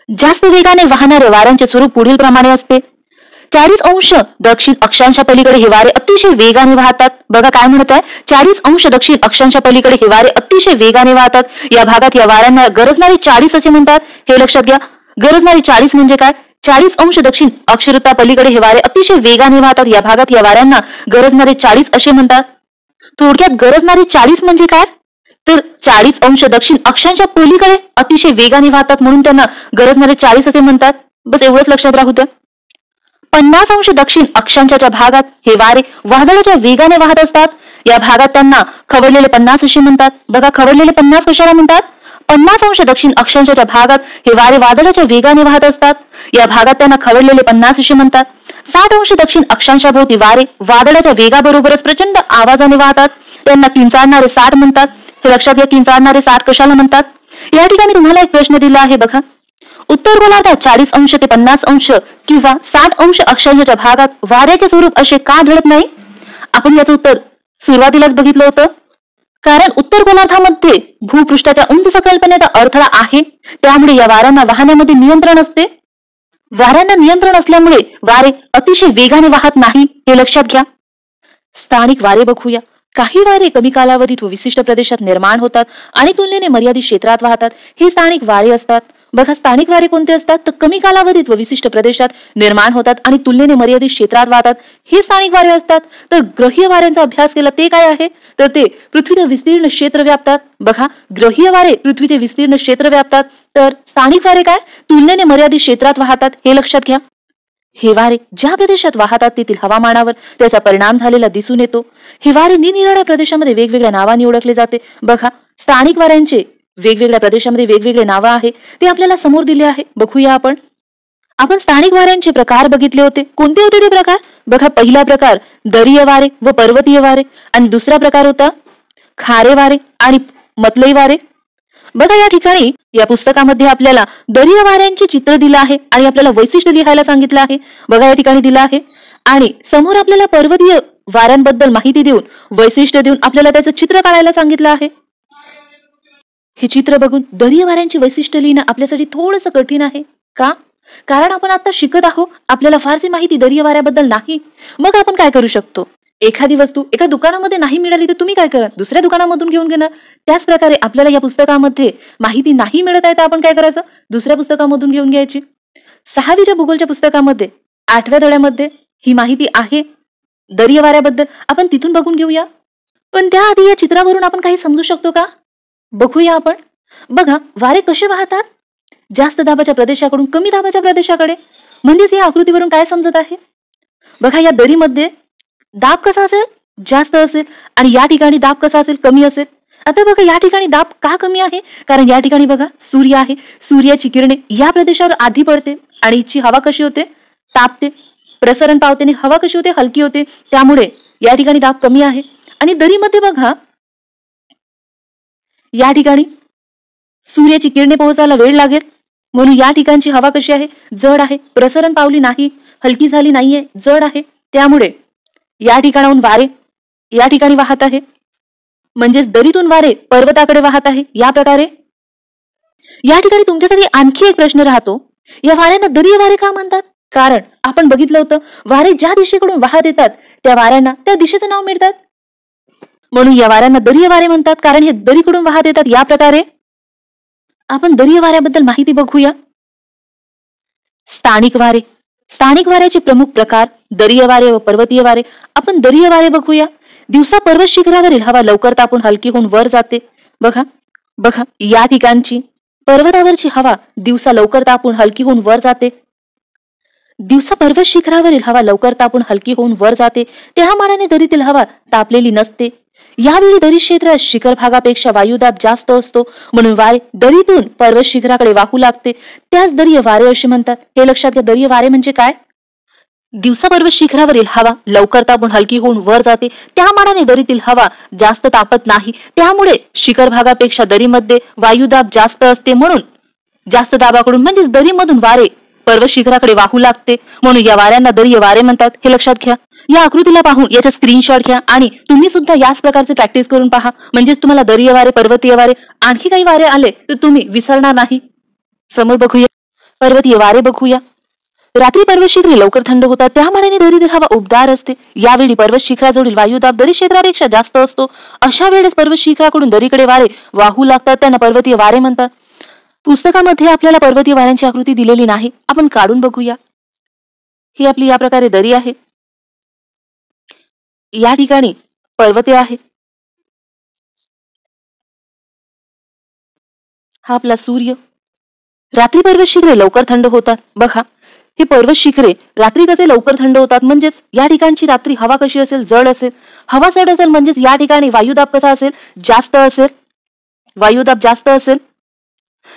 Speaker 1: जास्त वेगाने वाहणाऱ्या वाऱ्यांचे स्वरूप पुढील प्रमाणे असते. 40 अंश दक्षिण अक्षांशा पलीकडे हे वारे अतिशय वेगाने वाहतात. बघा काय म्हणत आहे? 40 अंश दक्षिण अक्षांशा पलीकडे हे वारे अतिशय वेगाने वाहतात. या भागात या वाऱ्यांना गरजणारे 40 असे म्हणतात. हे लक्षात घ्या. गरजणारे 40 म्हणजे काय? 40 अंश दक्षिण अक्षवृत्ता पलीकडे हे वारे अतिशय वेगाने वाहतात. या भागात या वाऱ्यांना गरजणारे 40 असे म्हणतात. थोडक्यात गरजणारे 40 म्हणजे काय? तर 40 अंश दक्षिण अक्षांच्या पलीकडे अतिशय वेगाने वाहतात म्हणून त्यांना गरजणारे 40 असे म्हणतात. बस एवढंच लक्षात राहू द्या. 50 अंश दक्षिण अक्षांशाच्या भागात हे वारे वादळाच्या वेगाने वाहत असतात. या भागात त्यांना खवळलेले 50 असे म्हणतात. बघा, खवळलेले 50 कशाला म्हणतात? 50 अंश दक्षिण अक्षांशाच्या भागात हे वारे वादळाच्या वेगाने वाहत असतात. या भागात त्यांना खवळलेले 50 असे म्हणतात. 60 अंश दक्षिण अक्षांशाभोवती वारे वादळाच्या वेगाबरोबरच प्रचंड आवाजाने वाहतात. त्यांना किंचाळणारे 60 म्हणतात. हे लक्षात घ्या. किंचाळणारे 60 कशाला म्हणतात? या ठिकाणी तुम्हाला एक प्रश्न दिला आहे. बघा, उत्तर गोलार्धात 40 अंश ते 50 अंश किंवा 60 अंश अक्षांशाच्या भागात वाऱ्याचे स्वरूप असे का घडत नाही? आपण याचं उत्तर सुरुवातीलाच बघितलं होतं. कारण उत्तर गोलार्धामध्ये भूपृष्ठाच्या उंच संकल्पनेचा अडथळा आहे. त्यामुळे या वाऱ्यांना वाहण्यामध्ये नियंत्रण असते. वाऱ्यांना नियंत्रण असल्यामुळे वारे अतिशय वेगाने वाहत नाही. हे लक्षात घ्या. स्थानिक वारे बघूया. काही वारे कमी कालावधीत व विशिष्ट प्रदेशात निर्माण होतात आणि तुलनेने मर्यादित क्षेत्रात वाहतात. हे स्थानिक वारे असतात. बघा, स्थानिक वारे कोणते असतात? तर कमी कालावधीत व विशिष्ट प्रदेशात निर्माण होतात आणि तुलनेने मर्यादित क्षेत्रात वाहतात. हे स्थानिक वारे असतात. तर ग्रहीय वाऱ्यांचा अभ्यास केला ते काय आहे? तर ते पृथ्वीचे विस्तीर्ण क्षेत्र व्यापतात. बघा, ग्रहीय वारे पृथ्वीचे विस्तीर्ण क्षेत्र व्यापतात. तर स्थानिक वारे काय? तुलनेने मर्यादित क्षेत्रात वाहतात. हे लक्षात घ्या. हे वारे ज्या प्रदेशात वाहतात तेथील हवामानावर त्याचा परिणाम झालेला दिसून येतो. हे वारे निरनिराळ्या प्रदेशामध्ये वेगवेगळ्या नावाने ओळखले जाते. बघा, स्थानिक वाऱ्यांचे वेगवेगळ्या प्रदेशामध्ये वेगवेगळे नावं आहे. ते आपल्याला समोर दिले आहे. बघूया आपण. आपण स्थानिक वाऱ्यांचे प्रकार बघितले होते. कोणते होते ते प्रकार? बघा, पहिला प्रकार दरीय वारे व पर्वतीय वारे आणि दुसरा प्रकार होता खारे वारे आणि मतलई वारे. बघा, या ठिकाणी या पुस्तकामध्ये आपल्याला दरीय वाऱ्यांचे चित्र दिलं आहे आणि आपल्याला वैशिष्ट्य लिहायला सांगितलं आहे. बघा, या ठिकाणी दिलं आहे आणि समोर आपल्याला पर्वतीय वाऱ्यांबद्दल माहिती देऊन वैशिष्ट्य देऊन आपल्याला त्याचं चित्र काढायला सांगितलं आहे. हे चित्र बघून दरीय वाऱ्यांची वैशिष्ट्य लिहिणं आपल्यासाठी थोडंसं कठीण आहे. का? कारण आपण आता शिकत आहोत. आपल्याला फारशी माहिती दरीय वाऱ्याबद्दल नाही. मग आपण काय करू शकतो? एखादी वस्तू एका दुकानामध्ये नाही मिळाली तर तुम्ही काय करा? दुसऱ्या दुकानामधून घेऊन घेणार. त्याच प्रकारे आपल्याला या पुस्तकामध्ये माहिती नाही मिळत आहे तर आपण काय करायचं? दुसऱ्या पुस्तकामधून घेऊन घ्यायची. 6वीच्या भूगोलच्या पुस्तकामध्ये 8व्या धड्यामध्ये ही माहिती आहे दरीय वाऱ्याबद्दल. आपण तिथून बघून घेऊया. पण त्याआधी या चित्रावरून आपण काही समजू शकतो का? बघूया आपण. बघा, वारे कसे वाहतात? जास्त दाबाच्या प्रदेशाकडून कमी दाबाच्या प्रदेशाकडे. म्हणजेच या आकृतीवरून काय समजत आहे? बघा, या दरीमध्ये दाब कसा असेल? जास्त असेल. आणि या ठिकाणी दाब कसा असेल? कमी असेल. आता बघा, या ठिकाणी दाब का कमी आहे? कारण या ठिकाणी बघा सूर्य आहे. सूर्याची किरणे या प्रदेशावर आधी पडते आणि इथची हवा कशी होते? तापते. प्रसरण पावते. हवा कशी होते? हलकी होते. त्यामुळे या ठिकाणी दाब कमी आहे. आणि दरीमध्ये बघा, या ठिकाणी सूर्याची किरणे पोहोचायला वेळ लागेल म्हणून या ठिकाणची हवा कशी आहे? जड आहे. प्रसरण पावली नाही, हलकी झाली नाहीये, जड आहे. त्यामुळे या ठिकाणाहून वारे या ठिकाणी वाहत आहे. म्हणजेच दरीतून वारे पर्वताकडे वाहत आहे. या प्रकारे या ठिकाणी तुमच्यासाठी आणखी एक प्रश्न राहतो. या वाऱ्यांना दरीय वारे का म्हणतात? कारण आपण बघितलं होतं वारे ज्या दिशेकडून वाहत येतात त्या वाऱ्यांना त्या दिशेचं नाव मिळतात. म्हणून या वाऱ्यांना दरीय वारे म्हणतात कारण हे दरीकडून वाहत येतात. या प्रकारे आपण दरीय वाऱ्याबद्दल माहिती बघूया. स्थानिक वारे. स्थानिक वाऱ्याचे प्रमुख प्रकार दरीय वारे व पर्वतीय वारे. आपण दरीय वारे बघूया. दिवसा पर्वत शिखरावरील हवा लवकर तापून हलकी होऊन वर जाते. बघा बघा या ठिकाणची पर्वतावरची हवा दिवसा लवकर तापून हलकी होऊन वर जाते. दिवसा पर्वत शिखरावरील हवा लवकर तापून हलकी होऊन वर जाते. त्या मानाने दरीतील हवा तापलेली नसते. यावेळी दरी क्षेत्रात शिखर भागापेक्षा वायुदाब जास्त असतो, म्हणून वारे दरीतून पर्वत शिखराकडे वाहू लागते. त्याच दरीय वारे असे म्हणतात. हे लक्षात घ्या, दरीय वारे म्हणजे काय? दिवसा पर्वत शिखरावरील हवा लवकर तापून हलकी होऊन वर जाते. त्या मानाने दरीतील हवा जास्त तापत नाही. त्यामुळे शिखर भागापेक्षा दरीमध्ये वायुदाब जास्त असते, म्हणून जास्त दाबाकडून म्हणजेच दरीमधून वारे पर्वत शिखराकडे वाहू लागते, म्हणून या वाऱ्यांना दरीय वारे म्हणतात. हे लक्षात घ्या. या आकृतीला पाहून याचा स्क्रीनशॉट घ्या आणि तुम्ही सुद्धा याच प्रकारचे प्रॅक्टिस करून पहा, म्हणजेच तुम्हाला दरीय वारे, पर्वतीय वारे, आणखी काही वारे आले तर तुम्ही विसरणार नाही. समोर बघूया, पर्वतीय वारे बघूया. रात्री पर्वत शिखरे लवकर थंड होतात, त्यामुळे दरीतील हवा उबदार असते. यावेळी पर्वत शिखराजवळील वायुदाब दरी क्षेत्रापेक्षा जास्त असतो. अशा वेळेस पर्वत शिखराकडून दरीकडे वारे वाहू लागतात, त्यांना पर्वतीय वारे म्हणतात. पुस्तकामध्ये आपल्याला पर्वतीय वाऱ्यांची आकृती दिलेली नाही, आपण काढून बघूया. ही आपली या प्रकारे दरी आहे. या ठिकाणी पर्वते आहे. हा आपला सूर्य. रात्री पर्वत शिखरे लवकर थंड होतात. बघा, हे पर्वत शिखरे रात्री कसे लवकर थंड होतात, म्हणजेच या ठिकाणची रात्री हवा कशी असेल? जड असेल. हवा जड असेल म्हणजेच या ठिकाणी वायुदाब कसा असेल? जास्त असेल. वायुदाब जास्त असेल,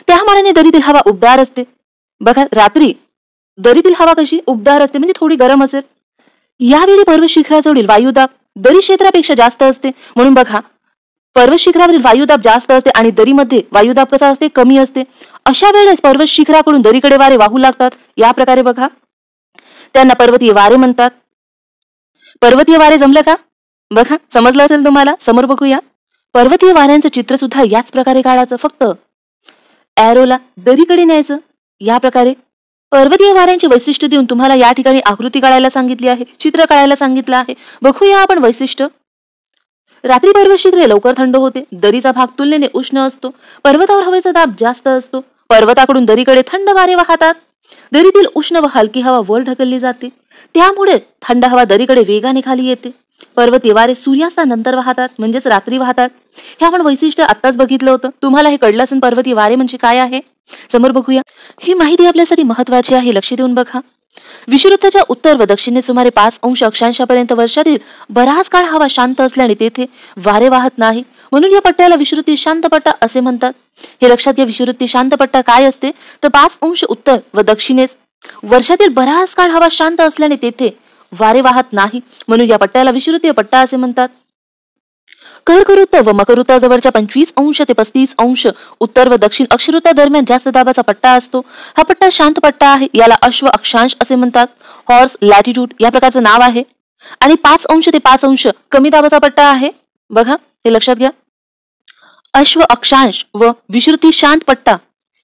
Speaker 1: त्यामानाने दरीतील हवा उबदार असते. बघा, रात्री दरीतील हवा कशी उबदार असते, म्हणजे थोडी गरम असेल. यावेळी पर्वत शिखराजवळील वायुदाब दरी क्षेत्रापेक्षा जास्त असते, म्हणून बघा पर्वत शिखरावरील वायुदाब जास्त असते आणि दरीमध्ये वायुदाब कसा असते? कमी असते. अशा वेळेस पर्वत शिखराकडून दरीकडे वारे वाहू लागतात. या प्रकारे बघा, त्यांना पर्वतीय वारे म्हणतात. पर्वतीय वारे जमलं का? बघा, समजलं असेल तुम्हाला. समोर बघूया. पर्वतीय वाऱ्यांचं चित्र सुद्धा याच प्रकारे काढायचं. फक्त एरोला दरीकडे न्यायचं. या प्रकारे पर्वतीय वाऱ्यांची वैशिष्ट्य देऊन तुम्हाला या ठिकाणी आकृती काढायला सांगितली आहे, चित्र काढायला सांगितलं आहे. बघूया आपण वैशिष्ट्य. रात्री पर्वत शिखरे लवकर थंड होते. दरीचा भाग तुलनेने उष्ण असतो. पर्वतावर हवेचा दाब जास्त असतो. पर्वताकडून दरीकडे थंड वारे वाहतात. दरीतील उष्ण व हलकी हवा वर ढकलली जाते, त्यामुळे थंड हवा दरीकडे वेगाने खाली येते. पर्वतीय वारे सूर्यास्तानंतर वाहतात, म्हणजेच रात्री वाहतात. हे आपण वैशिष्ट्य आत्ताच बघितलं होतं. तुम्हाला हे कळलं असेल पर्वतीय वारे म्हणजे काय आहे. समोर बघूया. ही माहिती आपल्यासाठी महत्वाची आहे, लक्ष देऊन बघा. विषुववृत्ताच्या उत्तर व दक्षिणेस सुमारे 5 अंश अक्षांशापर्यंत वर्षातील बराच काळ हवा शांत असल्याने तेथे वारे वाहत नाही, म्हणून या पट्ट्याला विषुववृत्तीय शांत पट्टा असे म्हणतात. हे लक्षात घ्या. विषुववृत्तीय शांत पट्टा काय असते तर 5 अंश उत्तर व दक्षिणेस वर्षातील बराच काळ हवा शांत असल्याने तेथे वारे वाहत नाही, म्हणून या पट्ट्याला विषुववृत्तीय पट्टा असे म्हणतात. कर्कवृत्त व मकरवृत्ताजवळच्या 25 अंश ते 35 अंश उत्तर व दक्षिण अक्षवृत्तादरम्यान जास्त दाबाचा पट्टा असतो. हा पट्टा शांत पट्टा आहे. याला अश्व अक्षांश असे म्हणतात. हॉर्स लॅटिट्यूड या प्रकारचं नाव आहे. आणि 5 अंश ते 5 अंश कमी दाबाचा पट्टा आहे. बघा, हे लक्षात घ्या. अश्व अक्षांश व विषुववृत्तीय शांत पट्टा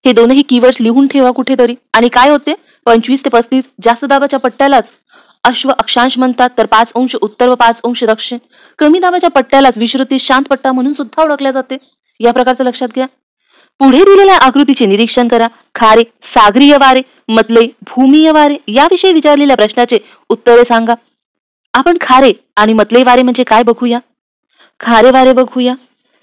Speaker 1: हे दोनही कीवर्ड्स लिहून ठेवा कुठेतरी. आणि काय होते? 25 ते 35 जास्त दाबाच्या पट्ट्यालाच अश्व अक्षांश म्हणतात, तर 5 अंश उत्तर व 5 अंश दक्षिण कमी दाबाच्या पट्ट्यालाच विषुववृत्तीय शांत पट्टा म्हणून सुद्धा ओळखल्या जाते. या प्रकारचं लक्षात घ्या. पुढे दिलेल्या आकृतीचे निरीक्षण करा. खारे, सागरीय वारे, मतले, भूमीय वारे याविषयी विचारलेल्या प्रश्नाचे उत्तरे सांगा. आपण खारे आणि मतले वारे म्हणजे काय बघूया. खारे वारे बघूया.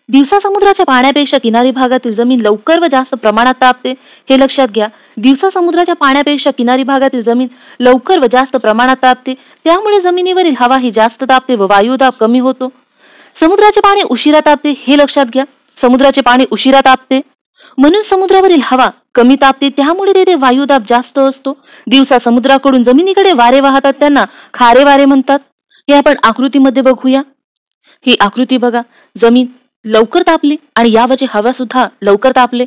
Speaker 1: दिवसा समुद्राच्या पाण्यापेक्षा किनारी भागातील जमीन लवकर व जास्त प्रमाणात तापते. हे लक्षात घ्या. दिवसा समुद्राच्या पाण्यापेक्षा किनारी भागातील जमीन लवकर व जास्त प्रमाणात तापते, त्यामुळे जमिनीवरील हवा ही जास्त तापते व वायुदाब कमी होतो. समुद्राचे पाणी उशिरा तापते. हे लक्षात घ्या. समुद्राचे पाणी उशिरा तापते, म्हणून समुद्रावरील हवा कमी तापते, त्यामुळे तेथे वायुदाब जास्त असतो. दिवसा समुद्राकडून जमिनीकडे वारे वाहतात, त्यांना खारे वारे म्हणतात. हे आपण आकृतीमध्ये बघूया. ही आकृती बघा. जमीन लवकर तापली आणि यावरची हवा सुद्धा लवकर तापले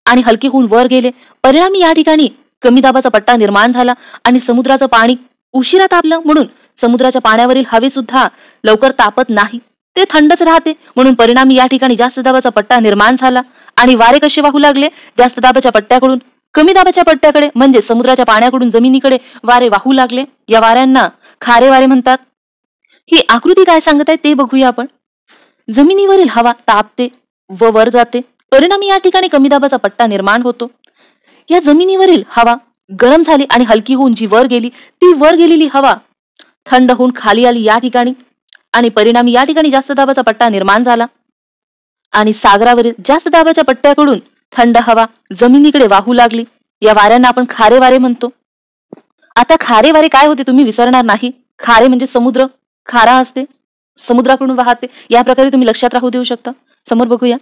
Speaker 1: आणि हलके होऊन वर गेले. परिणामी या ठिकाणी कमी दाबाचा पट्टा निर्माण झाला आणि समुद्राचं पाणी उशिरा तापलं, म्हणून समुद्राच्या पाण्यावरील हवे सुद्धा लवकर तापत नाही, ते थंडच राहते. म्हणून परिणामी या ठिकाणी जास्त दाबाचा पट्टा निर्माण झाला आणि वारे कसे वाहू लागले? जास्त दाबाच्या पट्ट्याकडून कमी दाबाच्या पट्ट्याकडे, म्हणजे समुद्राच्या पाण्याकडून जमिनीकडे वारे वाहू लागले. या वाऱ्यांना खारे वारे म्हणतात. ही आकृती काय सांगत आहे ते बघूया आपण. जमिनीवरील हवा तापते व वर जाते परिणामी या ठिकाणी कमी दाबाचा पट्टा निर्माण होतो. या जमिनीवरील हवा गरम झाली आणि हलकी होऊन जी वर गेली, ती वर गेलेली हवा थंड होऊन खाली आली या ठिकाणी, आणि परिणामी या ठिकाणी जास्त दाबाचा पट्टा निर्माण झाला आणि सागरावरील जास्त दाबाच्या पट्ट्याकडून थंड हवा जमिनीकडे वाहू लागली. या वाऱ्यांना आपण खारे वारे म्हणतो. आता खारे वारे काय होते तुम्ही विसरणार नाही. खारे म्हणजे समुद्र, खारा असते, समुद्राकडून वाहते. या प्रकारे तुम्ही लक्षात राहू देऊ शकता. समोर बघूया,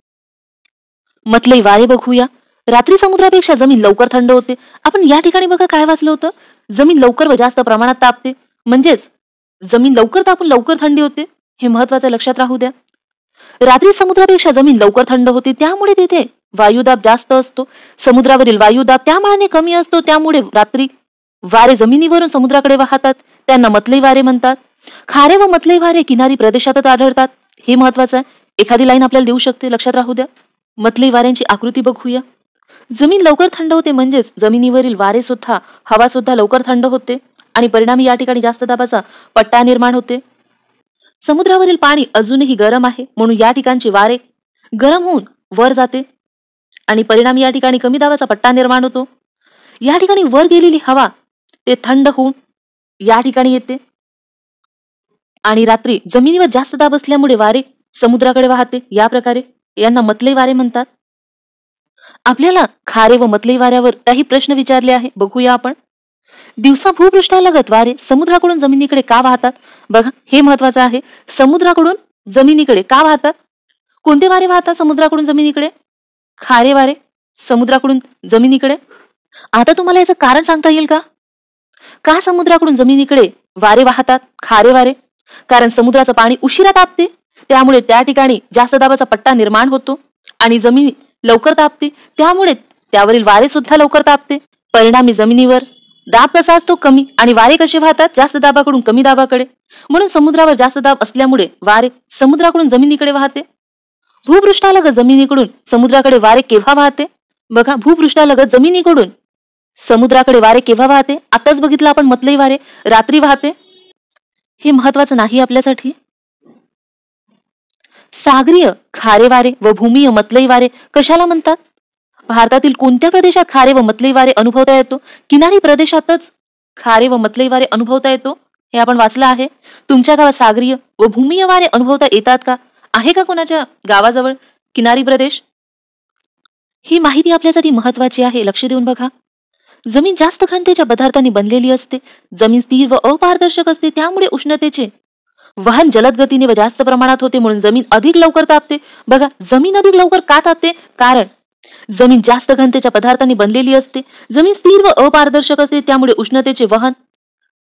Speaker 1: मतलई वारे बघूया. रात्री समुद्रापेक्षा जमीन लवकर थंड होते. आपण या ठिकाणी बघा काय वाचलं होतं, जमीन लवकर व जास्त प्रमाणात तापते, म्हणजेच जमीन लवकर तापून लवकर थंडी होते. हे महत्वाचं लक्षात राहू द्या. रात्री समुद्रापेक्षा जमीन लवकर थंड होते, त्यामुळे तिथे वायुदाब जास्त असतो. समुद्रावरील वायुदाब त्या मानाने कमी असतो, त्यामुळे रात्री वारे जमिनीवरून समुद्राकडे वाहतात. त्यांना मतलई वारे म्हणतात. खारे व मतलई वारे किनारी प्रदेशातच आढळतात. हे महत्वाचं आहे. एखादी लाईन आपल्याला देऊ शकते, लक्षात राहू द्या. मतलई वाऱ्यांची आकृती बघूया. जमीन लवकर थंड होते, म्हणजेच जमिनीवरील वारे सुद्धा, हवा सुद्धा लवकर थंड होते आणि परिणामी या ठिकाणी जास्त दाबाचा पट्टा निर्माण होते. समुद्रावरील पाणी अजूनही गरम आहे, म्हणून या ठिकाणचे वारे गरम होऊन वर जाते आणि परिणामी या ठिकाणी कमी दाबाचा पट्टा निर्माण होतो. या ठिकाणी वर गेलेली हवा ते थंड होऊन या ठिकाणी येते आणि रात्री जमिनीवर जास्त दाब असल्यामुळे वारे समुद्राकडे वाहते. या प्रकारे यांना मतलई वारे म्हणतात. आपल्याला खारे व मतलई वाऱ्यावर काही प्रश्न विचारले आहे, बघूया आपण. दिवसा भूपृष्ठालगत वारे समुद्राकडून जमिनीकडे का वाहतात? बघा, हे महत्वाचं आहे. समुद्राकडून जमिनीकडे का वाहतात? कोणते वारे वाहतात समुद्राकडून जमिनीकडे? खारे वारे समुद्राकडून जमिनीकडे. आता तुम्हाला याचं कारण सांगता येईल का? का समुद्राकडून जमिनीकडे वारे वाहतात, खारे वारे? कारण समुद्राचं पाणी उशिरा तापते, त्यामुळे त्या ठिकाणी जास्त दाबाचा पट्टा निर्माण होतो आणि जमीन लवकर तापते, त्यामुळे त्यावरील वारे सुद्धा लवकर तापते. परिणामी जमिनीवर दाब कसा असतो, कमी, आणि वारे कसे वाहतात, जास्त दाबाकडून कमी दाबाकडे. म्हणून समुद्रावर जास्त दाब असल्यामुळे वारे समुद्राकडून जमिनीकडे वाहते. भूपृष्ठालगत जमिनीकडून समुद्राकडे वारे केव्हा वाहते? बघा, भूपृष्ठालगत जमिनीकडून समुद्राकडे वारे केव्हा वाहते? आताच बघितलं आपण, मतलई वारे रात्री वाहते. हे महत्वाचं नाही आपल्यासाठी. सागरीय खारे वारे व भूमीय मतलई वारे कशाला म्हणतात? भारतातील कोणत्या प्रदेशात खारे व मतलई वारे अनुभवता येतो? किनारी प्रदेशातच खारे व मतलई वारे अनुभवता येतो, हे आपण वाचलं आहे. तुमच्या गावात सागरीय व भूमीय वारे अनुभवता येतात का? आहे का कोणाच्या गावाजवळ किनारी प्रदेश? ही माहिती आपल्यासाठी महत्वाची आहे, लक्ष देऊन बघा. जमीन जास्त घनतेच्या पदार्थांनी बनलेली असते. जमीन स्थिर व अपारदर्शक असते, त्यामुळे उष्णतेचे वहन जलद गतीने व जास्त प्रमाणात होते, म्हणून जमीन अधिक लवकर तापते. बघा, जमीन अधिक लवकर का तापते? कारण जमीन जास्त घनतेच्या पदार्थांनी बनलेली असते. जमीन स्थिर व अपारदर्शक असते, त्यामुळे उष्णतेचे वहन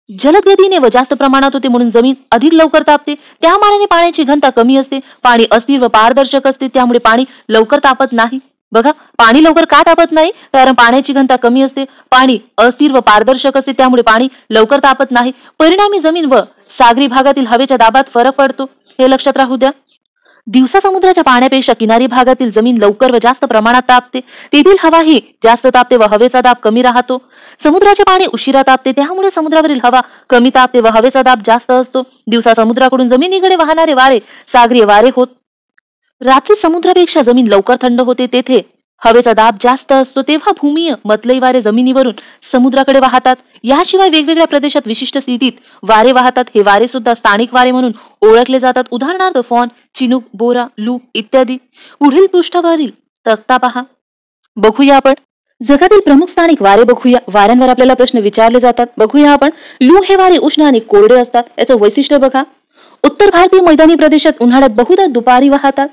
Speaker 1: जलद गतीने व जास्त प्रमाणात होते, म्हणून जमीन अधिक लवकर तापते. त्या मानाने पाण्याची घनता कमी असते. पाणी अस्थिर व पारदर्शक असते, त्यामुळे पाणी लवकर तापत नाही. बघा, पाणी लवकर का तापत नाही? कारण पाण्याची घनता कमी असते. पाणी अस्थिर व पारदर्शक असते, त्यामुळे पाणी लवकर तापत नाही. परिणामी जमीन व सागरी भागातील हवेच्या दाबात फरक पडतो, हे लक्षात राहू द्या. दिवसा समुद्राच्या पाण्यापेक्षा किनारी भागातील जमीन लवकर व जास्त प्रमाणात तापते. तेथील हवा ही जास्त तापते व हवेचा दाब कमी राहतो. समुद्राचे पाणी उशिरा तापते, त्यामुळे समुद्रावरील हवा कमी तापते व हवेचा दाब जास्त असतो. दिवसा समुद्राकडून जमिनीकडे वाहणारे वारे सागरीय वारे होत. रात्री समुद्रापेक्षा जमीन लवकर थंड होते, तेथे हवेचा दाब जास्त असतो, तेव्हा भूमीय मतलई वारे जमिनीवरून समुद्राकडे वाहतात. याशिवाय वेगवेगळ्या प्रदेशात विशिष्ट स्थितीत वारे वाहतात. हे वारे सुद्धा स्थानिक वारे म्हणून ओळखले जातात. उदाहरणार्थ फॉन, चिनूक, बोरा, लू इत्यादी. पुढील पृष्ठावरील तक्ता पहा. बघूया आपण जगातील प्रमुख स्थानिक वारे बघूया. वाऱ्यांवर आपल्याला प्रश्न विचारले जातात. बघूया आपण. लू हे वारे उष्ण आणि कोरडे असतात. याचं वैशिष्ट्य बघा. उत्तर भारतीय मैदानी प्रदेशात उन्हाळ्यात बहुधा दुपारी वाहतात.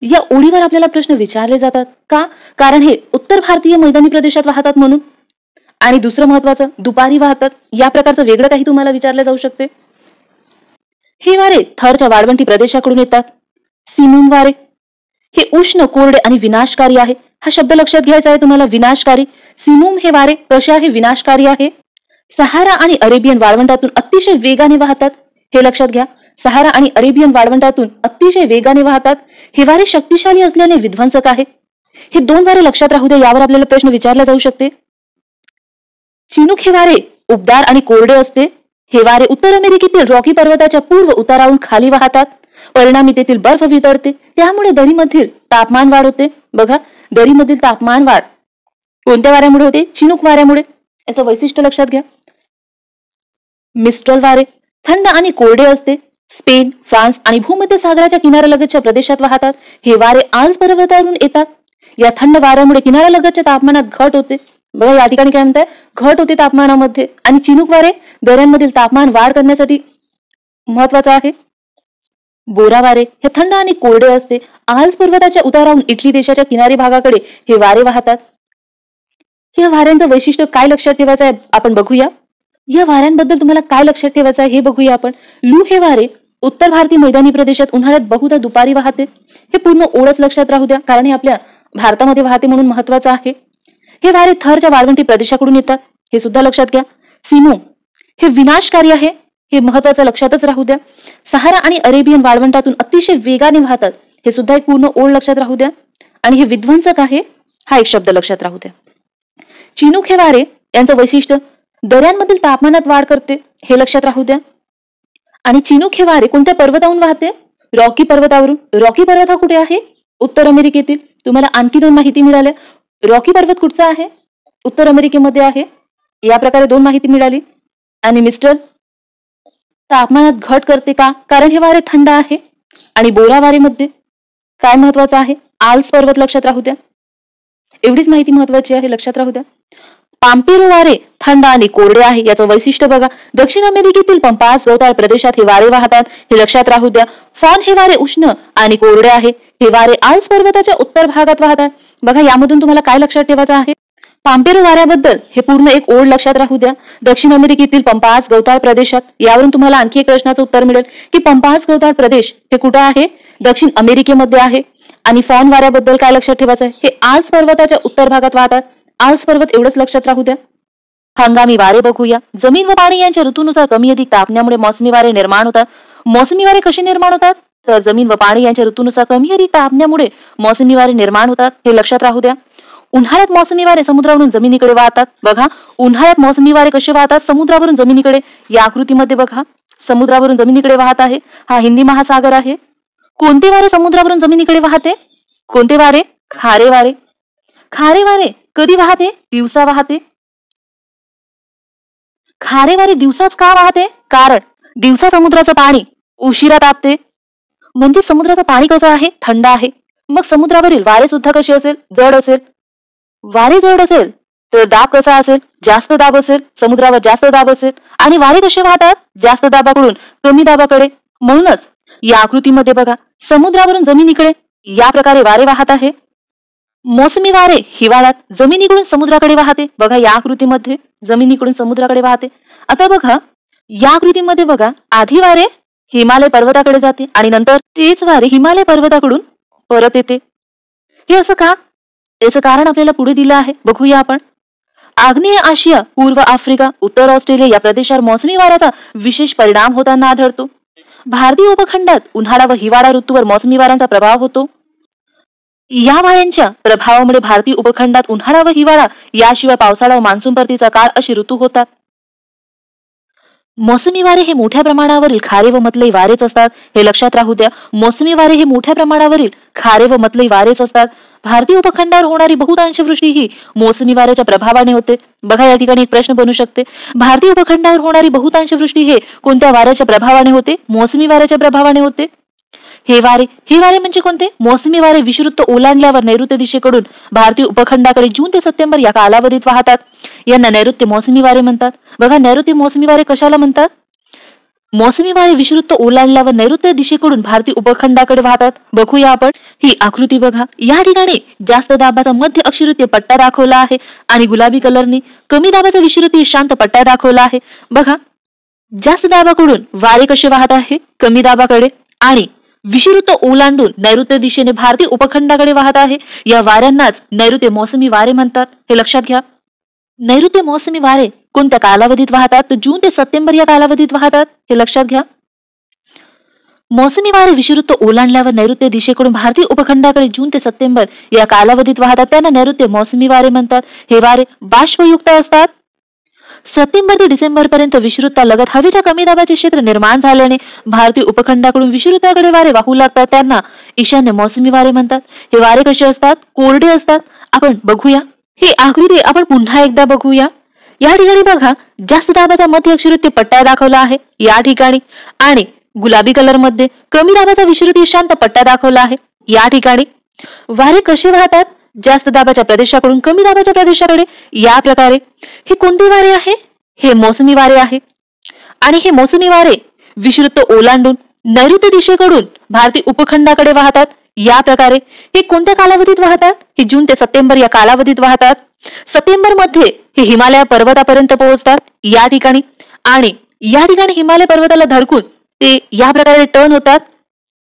Speaker 1: या ओळीवर आपल्याला प्रश्न विचारले जातात. का? कारण हे उत्तर भारतीय मैदानी प्रदेशात वाहतात म्हणून. आणि दुसरं महत्वाचं, दुपारी वाहतात. या प्रकारचं वेगळं काही तुम्हाला विचारले जाऊ शकते. हे वारे थरच्या वाळवंटी प्रदेशाकडून येतात. सिमूम वारे हे उष्ण, कोरडे आणि विनाशकारी आहे. हा शब्द लक्षात घ्यायचा आहे तुम्हाला, विनाशकारी. सिमूम हे वारे कसे आहे? विनाशकारी आहे. सहारा आणि अरेबियन वाळवंटातून अतिशय वेगाने वाहतात, हे लक्षात घ्या. सहारा आणि अरेबियन वाळवंटातून अतिशय वेगाने वाहतात. हे वारे शक्तिशाली असल्याने विध्वंसक आहे. हे दोन वारे लक्षात राहू द्या, यावर आपल्याला प्रश्न विचारला जाऊ शकते. चिनूक हे वारे उबदार आणि कोरडे असते. हे वारे उत्तर अमेरिकेतील रॉकी पर्वताच्या पूर्व उतारावरून खाली वाहतात. परिणामी तेथील बर्फ वितळते, त्यामुळे दरीमधील तापमान वाढ होते. बघा, दरीमधील तापमान वाढ कोणत्या वाऱ्यामुळे होते? चिनूक वाऱ्यामुळे. याचं वैशिष्ट्य लक्षात घ्या. मिस्ट्रल वारे थंड आणि कोरडे असते. स्पेन, फ्रान्स आणि भूमध्य सागराच्या किनाऱ्यालगतच्या प्रदेशात वाहतात. हे वारे आल्प्स पर्वतावरून येतात. या थंड वाऱ्यामुळे किनाऱ्यालगतच्या तापमानात घट होते. बघा, या ठिकाणी काय म्हणताय? घट होते तापमानामध्ये. आणि चिनूक वारे दऱ्यांमधील तापमान वाढ करण्यासाठी महत्वाचं आहे. बोरा वारे हे थंड आणि कोरडे असते. आल्प्स पर्वताच्या उतारावरून इटली देशाच्या किनारी भागाकडे हे वारे वाहतात. या वाऱ्यांचं वैशिष्ट्य काय लक्षात ठेवायचं आहे आपण बघूया. या वाऱ्यांबद्दल तुम्हाला काय लक्षात ठेवायचं आहे हे बघूया आपण. लू हे वारे उत्तर भारतीय मैदानी प्रदेशात उन्हाळ्यात बहुधा दुपारी वाहते. हे पूर्ण ओळच लक्षात राहू द्या, कारण हे आपल्या भारतामध्ये वाहते म्हणून महत्वाचं आहे. हे वारे थरच्या वाळवंटी प्रदेशाकडून येतात, हे सुद्धा लक्षात घ्या. सिमो हे विनाशकारी आहे, हे महत्वाचं लक्षातच राहू द्या. सहारा आणि अरेबियन वाळवंटातून अतिशय वेगाने वाहतात, हे सुद्धा एक पूर्ण ओळ लक्षात राहू द्या. आणि हे विध्वंसक आहे, हा एक शब्द लक्षात राहू द्या. चिनूक हे वारे यांचं वैशिष्ट्य दऱ्यांमधील तापमानात वाढ करते, हे लक्षात राहू द्या. आणि चिनूक हे वारे कोणत्या पर्वतावरून वाहते? रॉकी पर्वतावरून. रॉकी पर्वत हा कुठे आहे? उत्तर अमेरिकेतील. तुम्हाला आणखी 2 माहिती मिळाल्या. रॉकी पर्वत कुठचा आहे? उत्तर अमेरिकेमध्ये आहे. या प्रकारे 2 माहिती मिळाली. आणि मिस्टर तापमानात घट करते का? कारण हे वारे थंड आहे. आणि बोरा वारेमध्ये काय महत्वाचं आहे? आल्प्स पर्वत लक्षात राहू द्या. एवढीच माहिती महत्वाची आहे, लक्षात राहू द्या. पाम्पेरो वारे थंड आणि कोरडे आहे. याचं वैशिष्ट्य बघा. दक्षिण अमेरिकेतील पंपास गवताळ प्रदेशात हे वारे वाहतात, हे लक्षात राहू द्या. फॉन हे वारे उष्ण आणि कोरडे आहे. हे वारे आल्प्स पर्वताच्या उत्तर भागात वाहतात. बघा, यामधून तुम्हाला काय लक्षात ठेवायचं आहे? पाम्पेरो वाऱ्याबद्दल हे पूर्ण एक ओळ लक्षात राहू द्या. दक्षिण अमेरिकेतील पंपास गवताळ प्रदेशात. यावरून तुम्हाला आणखी एक प्रश्नाचं उत्तर मिळेल की पंपास गवताळ प्रदेश हे कुठे आहे? दक्षिण अमेरिकेमध्ये आहे. आणि फॉन वाऱ्याबद्दल काय लक्षात ठेवायचं आहे? हे आल्प्स पर्वताच्या उत्तर भागात वाहतात. आल्प्स पर्वत एवढंच लक्षात राहू द्या. हंगामी वारे बघूया. जमीन व पाणी यांच्या ऋतूनुसार कमी अधिक तापण्यामुळे मोसमी वारे निर्माण होतात. मोसमी वारे कसे निर्माण होतात? तर जमीन व पाणी यांच्या ऋतूनुसार कमी अधिक तापण्यामुळे मोसमी वारे निर्माण होतात, हे लक्षात राहू द्या. उन्हाळ्यात मोसमी वारे समुद्रावरून जमिनीकडे वाहतात. बघा, उन्हाळ्यात मोसमी वारे कसे वाहतात? समुद्रावरून जमिनीकडे. या आकृतीमध्ये बघा, समुद्रावरून जमिनीकडे वाहत आहे. हा हिंदी महासागर आहे. कोणते वारे समुद्रावरून जमिनीकडे वाहते? कोणते वारे? खारे वारे. खारे वारे कधी वाहते? दिवसा वाहते. खारे वारे दिवसाच का वाहते? कारण दिवसा समुद्राचं पाणी उशिरा तापते. म्हणजे समुद्राचं पाणी कसं आहे? थंड आहे. मग समुद्रावरील वारे सुद्धा कसे असेल? जड असेल. वारे जड असेल तर दाब कसा असेल? जास्त दाब असेल. समुद्रावर जास्त दाब असेल. आणि वारे कसे वाहतात? जास्त दाबाकडून कमी दाबाकडे. म्हणूनच या आकृतीमध्ये बघा, समुद्रावरून जमिनीकडे या प्रकारे वारे वाहत आहे. मोसमी वारे हिवाळ्यात जमिनीकडून समुद्राकडे वाहते. बघा, या आकृतीमध्ये जमिनीकडून समुद्राकडे वाहते. आता बघा, या आकृतीमध्ये बघा, आधी वारे हिमालय पर्वताकडे जाते आणि नंतर तेच वारे हिमालय पर्वताकडून परत येते. हे असं का? याचं कारण आपल्याला पुढे दिलं आहे, बघूया आपण. आग्नेय आशिया, पूर्व आफ्रिका, उत्तर ऑस्ट्रेलिया या प्रदेशावर मोसमी वाऱ्याचा विशेष परिणाम होताना आढळतो. भारतीय उपखंडात उन्हाळा व हिवाळा ऋतूवर मोसमी वाऱ्यांचा प्रभाव होतो. या वाऱ्यांच्या प्रभावामुळे भारतीय उपखंडात उन्हाळा व हिवाळा याशिवाय पावसाळा व मान्सून परतीचा काळ असे ऋतू होतात. मोसमी वारे हे मोठ्या प्रमाणावरील खारे व मतलई वारेच असतात, हे लक्षात राहू द्या. मोसमी वारे हे मोठ्या प्रमाणावरील खारे व मतलई वारेच असतात. भारतीय उपखंडावर होणारी बहुतांश वृष्टी ही मोसमी वाऱ्याच्या प्रभावाने होते. बघा, या ठिकाणी एक प्रश्न बनू शकते. भारतीय उपखंडावर होणारी बहुतांश वृष्टी हे कोणत्या वाऱ्याच्या प्रभावाने होते? मोसमी वाऱ्याच्या प्रभावाने होते. हे वारे म्हणजे कोणते? मोसमी वारे विषुववृत्त ओलांडल्यावर नैऋत्य दिशेकडून भारतीय उपखंडाकडे जून ते सप्टेंबर या कालावधीत वाहतात. यांना नैऋत्य मोसमी वारे म्हणतात. बघा, नैऋत्य मोसमी वारे कशाला म्हणतात? मोसमी वारे विषुववृत्त ओलांडल्यावर नैऋत्य दिशेकडून भारतीय उपखंडाकडे वाहतात. बघूया आपण ही आकृती. बघा, या ठिकाणी जास्त दाबाचा मध्य अक्षिवृत्तीय पट्टा दाखवला आहे आणि गुलाबी कलरने कमी दाबाचा विषुववृत्तीय शांत पट्टा दाखवला आहे. बघा, जास्त दाबाकडून वारे कसे वाहत आहे? कमी दाबाकडे. आणि विषुववृत्त ओलांडून नैऋत्य दिशेने भारतीय उपखंडाकडे वाहत आहे. या वाऱ्यांनाच नैऋत्य मोसमी वारे म्हणतात, हे लक्षात घ्या. नैऋत्य मोसमी वारे कोणत्या कालावधीत वाहतात? तर जून ते सप्टेंबर या कालावधीत वाहतात, हे लक्षात घ्या. मोसमी वारे विषुववृत्त ओलांडल्यावर नैऋत्य दिशेकडून भारतीय उपखंडाकडे जून ते सप्टेंबर या कालावधीत वाहतात. त्यांना नैऋत्य मोसमी वारे म्हणतात. हे वारे बाष्पयुक्त असतात. सप्टेंबर ते डिसेंबर पर्यंत विषुवृत्तालगत हवेच्या कमी दाबाचे क्षेत्र निर्माण झाल्याने भारतीय उपखंडाकडून विषुवृत्ताकडे वारे वाहू लागतात. त्यांना ईशान्य मोसमी वारे म्हणतात. हे वारे कसे असतात? कोरडे असतात. आपण बघूया ही आकृती, आपण पुन्हा एकदा बघूया. या ठिकाणी बघा, जास्त दाबाचा मध्य अक्षवृत्तीय पट्टा दाखवला आहे या ठिकाणी, आणि गुलाबी कलर मध्ये कमी दाबाचा विषुवृत्तीय शांत पट्टा दाखवला आहे या ठिकाणी. वारे कसे वाहतात? जास्त दाबाच्या प्रदेशाकडून कमी दाबाच्या प्रदेशाकडे या प्रकारे. हे कोणते वारे आहे? हे मोसमी वारे आहे. आणि हे मोसमी वारे विषुवृत्त ओलांडून नैऋत्य दिशेकडून भारतीय उपखंडाकडे वाहतात या प्रकारे. हे कोणत्या कालावधीत वाहतात? हे जून ते सप्टेंबर या कालावधीत वाहतात. सप्टेंबर मध्ये हे हिमालय पर्वतापर्यंत पोहोचतात या ठिकाणी, आणि या ठिकाणी हिमालय पर्वताला धडकून ते या प्रकारे टर्न होतात.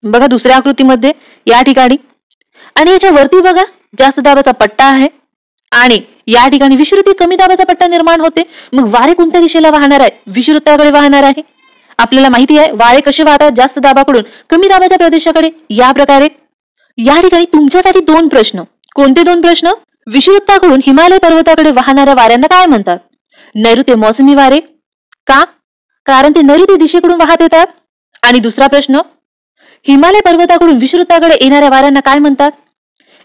Speaker 1: बघा दुसऱ्या आकृतीमध्ये या ठिकाणी. आणि याच्या वरती बघा, जास्त दाबाचा पट्टा आहे आणि या ठिकाणी विषुवृत्तीय कमी दाबाचा पट्टा निर्माण होते. मग वारे कोणत्या दिशेला वाहणार आहे? विषुवृत्ताकडे वाहणार आहे. आपल्याला माहिती आहे वारे कसे वाहतात? जास्त दाबाकडून कमी दाबाच्या प्रदेशाकडे या प्रकारे. या ठिकाणी तुमच्यासाठी 2 प्रश्न. कोणते 2 प्रश्न? विषुवृत्ताकडून हिमालय पर्वताकडे वाहणाऱ्या वाऱ्यांना काय म्हणतात? नैऋत्य मोसमी वारे. का? कारण ते नैऋत्य दिशेकडून वाहत येतात. आणि दुसरा प्रश्न, हिमालय पर्वताकडून विषुवृत्ताकडे येणाऱ्या वाऱ्यांना काय म्हणतात?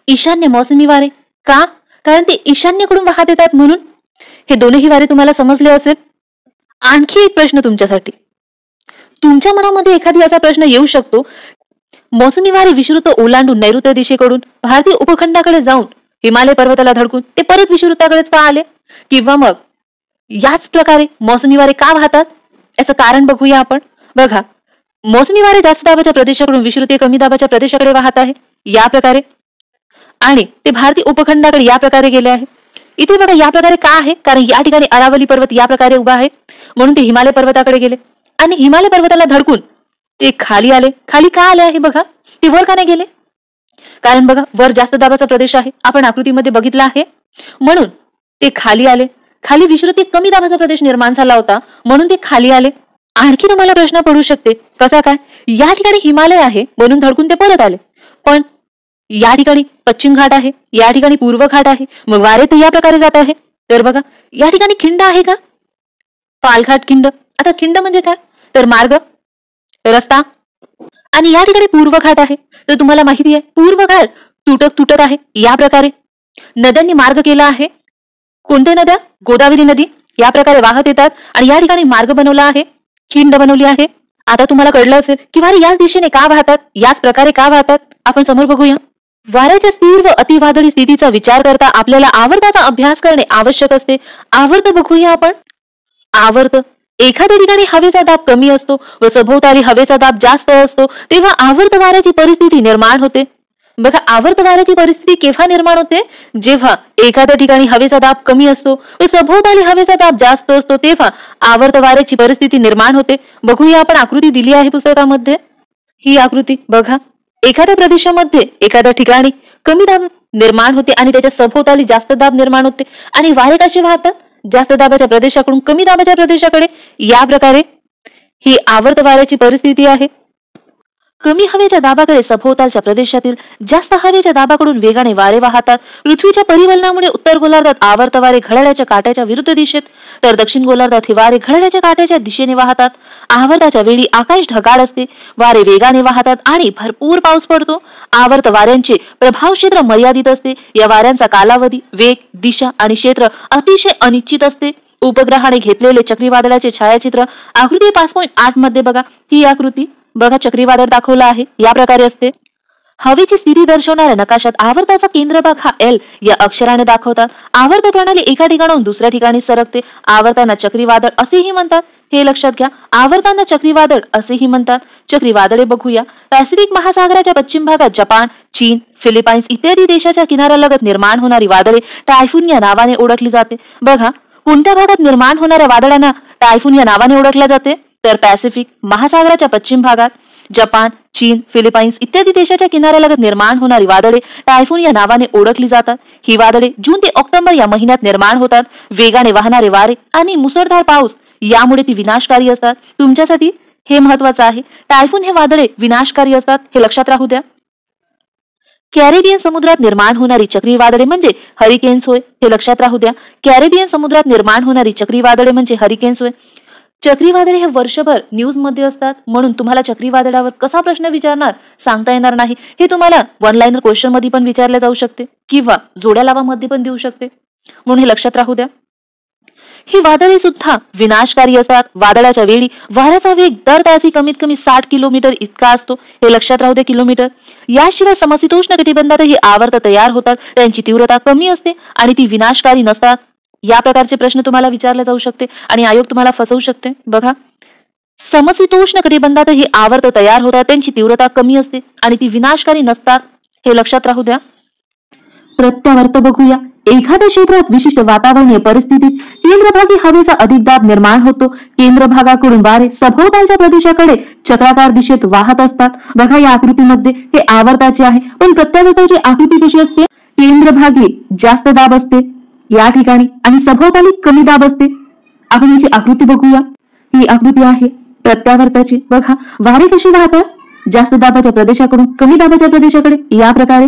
Speaker 1: ईशान्य मोसमी वारे. का? कारण ते ईशान्येकडून वाहत येतात म्हणून. हे दोन्ही वारे तुम्हाला समजले असेल. आणखी एक प्रश्न तुमच्यासाठी. तुमच्या मनामध्ये एखादी असा प्रश्न येऊ शकतो, मोसमी वारे विषुवृत्त ओलांडून नैऋत्य दिशेकडून भारतीय उपखंडाकडे जाऊन हिमालय पर्वताला धडकून ते परत विषुवृत्ताकडेच का आले? किंवा मग याच प्रकारे मोसमी वारे का वाहतात? याचं कारण बघूया आपण. बघा, मोसमी वारे जास्त दाबाच्या प्रदेशाकडून विषुवृत्तीय कमी दाबाच्या प्रदेशाकडे वाहत आहे या प्रकारे, आणि ते भारतीय उपखंडाकडे या प्रकारे गेले आहे. इथे बघा या प्रकारे का आहे? कारण या ठिकाणी अरावली पर्वत या प्रकारे उभा आहे म्हणून ते हिमालय पर्वताकडे गेले, आणि हिमालय पर्वताला धडकून ते खाली आले. खाली का आले आहे? बघा, ते वर का नाही गेले? कारण बघा वर जास्त दाबाचा प्रदेश आहे, आपण आकृतीमध्ये बघितला आहे, म्हणून ते खाली आले. खाली विषुवृत्तीय कमी दाबाचा प्रदेश निर्माण झाला होता म्हणून ते खाली आले. आणखी तुम्हाला प्रश्न पडू शकते, कसा काय? या ठिकाणी हिमालय आहे म्हणून धडकून ते परत आले, पण या ठिकाणी पश्चिम घाट आहे, या ठिकाणी पूर्व घाट आहे, मग वारे तर या प्रकारे जात आहे. तर बघा या ठिकाणी खिंड आहे का? पालघाट खिंड. आता खिंड म्हणजे काय? तर मार्ग, रस्ता. आणि या ठिकाणी पूर्व घाट आहे. तर तुम्हाला माहिती आहे पूर्व घाट तुटत आहे या प्रकारे. नद्यांनी मार्ग केला आहे. कोणत्या नद्या? गोदावरी नदी या प्रकारे वाहत येतात आणि या ठिकाणी मार्ग बनवला आहे, खिंड बनवली आहे. आता तुम्हाला कळलं असेल की वारे याच दिशेने का वाहतात, याच प्रकारे का वाहतात. आपण समोर बघूया. वाऱ्याच्या स्थिर व अतिवादळी स्थितीचा विचार करता आपल्याला आवर्ताचा अभ्यास करणे आवश्यक असते. आवर्त बघूया आपण. आवर्त, एखाद्या ठिकाणी हवेचा दाब कमी असतो व सभोवताली हवेचा दाब जास्त असतो तेव्हा आवर्त वाऱ्याची परिस्थिती निर्माण होते. बघा, आवर्त वाऱ्याची परिस्थिती केव्हा निर्माण होते? जेव्हा एखाद्या ठिकाणी हवेचा दाब कमी असतो व सभोवताली हवेचा दाब जास्त असतो तेव्हा आवर्त वाऱ्याची परिस्थिती निर्माण होते. बघूया आपण, आकृती दिली आहे पुस्तकामध्ये. ही आकृती बघा, एखाद्या प्रदेशामध्ये एखाद्या ठिकाणी कमी दाब निर्माण होते आणि त्याच्या सभोवताली जास्त दाब निर्माण होते, आणि वारे कसे वाहतात? जास्त दाबाच्या प्रदेशाकडून कमी दाबाच्या प्रदेशाकडे या प्रकारे. ही आवर्त वाऱ्याची परिस्थिती आहे. कमी हवेच्या दाबाकडे सभोवतालच्या प्रदेशातील जास्त हवेच्या दाबाकडून वेगाने वारे वाहतात. पृथ्वीच्या परिवलनामुळे उत्तर गोलार्धात आवर्त वारे घड्याळाच्या काट्याच्या विरुद्ध दिशेत, तर दक्षिण गोलार्धात हे वारे घड्याळाच्या काट्याच्या दिशेने वाहतात. आवर्ताच्या वेळी आकाश ढगाळ असते, वारे वेगाने वाहतात आणि भरपूर पाऊस पडतो. आवर्त वाऱ्यांचे प्रभाव क्षेत्र मर्यादित असते. या वाऱ्यांचा कालावधी, वेग, दिशा आणि क्षेत्र अतिशय अनिश्चित असते. उपग्रहाने घेतलेले चक्रीवादळाचे छायाचित्र आकृती 5.8 मध्ये बघा. ही आकृती बघा, चक्रीवादळ दाखवला आहे या प्रकारे असते. हवेची स्थिती दर्शवणाऱ्या नकाशात आवर्ताचा केंद्रभाग हा एल या अक्षराने दाखवतात. आवर्त प्रणाली एका ठिकाणाहून दुसऱ्या ठिकाणी सरकते. आवर्तांना चक्रीवादळ असेही म्हणतात, हे लक्षात घ्या. आवर्तांना चक्रीवादळ असेही म्हणतात. चक्रीवादळे बघूया. पॅसिफिक महासागराच्या पश्चिम भागात जपान, चीन, फिलिपाईन्स इत्यादी देशाच्या किनाऱ्यालगत निर्माण होणारी वादळे टायफून या नावाने ओळखली जाते. बघा, कोणत्या भागात निर्माण होणाऱ्या वादळांना टायफून या नावाने ओळखले जाते? तर पॅसिफिक महासागराच्या पश्चिम भागात जपान, चीन, फिलिपाईन्स इत्यादी देशाच्या किनाऱ्यालगत निर्माण होणारी वादळे टायफून या नावाने ओळखली जातात. ही वादळे जून ते ऑक्टोबर या महिन्यात निर्माण होतात. वेगाने वाहणारे वारे आणि मुसळधार पाऊस यामुळे ती विनाशकारी असतात. तुमच्यासाठी हे महत्वाचं आहे, टायफून हे वादळे विनाशकारी असतात, हे लक्षात राहू द्या. कॅरेबियन समुद्रात निर्माण होणारी चक्रीवादळे म्हणजे हरिकेन्स होय, हे लक्षात राहू द्या. कॅरेबियन समुद्रात निर्माण होणारी चक्रीवादळे म्हणजे हरिकेन्स होय. चक्रीवादळे हे वर्षभर न्यूज मध्ये असतात, म्हणून तुम्हाला चक्रीवादळावर कसा प्रश्न विचारणार सांगता येणार नाही. हे तुम्हाला वन लाईनर क्वेश्चन मध्ये पण विचारले जाऊ शकते किंवा जोड्या लावा मध्ये पण देऊ शकते, म्हणून हे लक्षात राहू द्या. ही वादळे सुद्धा विनाशकारी असतात. वादळाच्या वेळी वाऱ्याचा वेग दर तासी कमीत कमी 60 किलोमीटर इतका असतो, हे लक्षात राहू द्या, किलोमीटर. याशिवाय समशीतोष्ण कटिबंधातही आवर्त तयार होतात, त्यांची तीव्रता कमी असते आणि ती विनाशकारी नसतात. या प्रकारचे प्रश्न तुम्हाला विचारले जाऊ शकते आणि आयोग तुम्हाला फसवू शकते. बघा, समशीतोष्ण कटिबंधातही आवर्त तयार होतात, त्यांची तीव्रता कमी असते आणि ती विनाशकारी नसतात, हे लक्षात राहू द्या. प्रत्यावर्त बघूया. एखाद्या क्षेत्रात विशिष्ट वातावरणीय परिस्थितीत केंद्रभागी हवेचा अधिक दाब निर्माण होतो. केंद्र भागाकडून वारे सभोवतालच्या प्रदेशाकडे चक्राकार दिशेत वाहत असतात. बघा, या आकृतीमध्ये हे आवर्ताचे आहे, पण प्रत्यावर्ताची आकृती कशी असते? केंद्रभागी जास्त दाब असते या ठिकाणी आणि सभोवताली कमी दाब असते. आपण याची आकृती बघूया. ही आकृती आहे प्रत्यावर्ताची. बघा, वारे कशी वाहतात? जास्त दाबाच्या प्रदेशाकडून कमी दाबाच्या प्रदेशाकडे, या प्रकारे.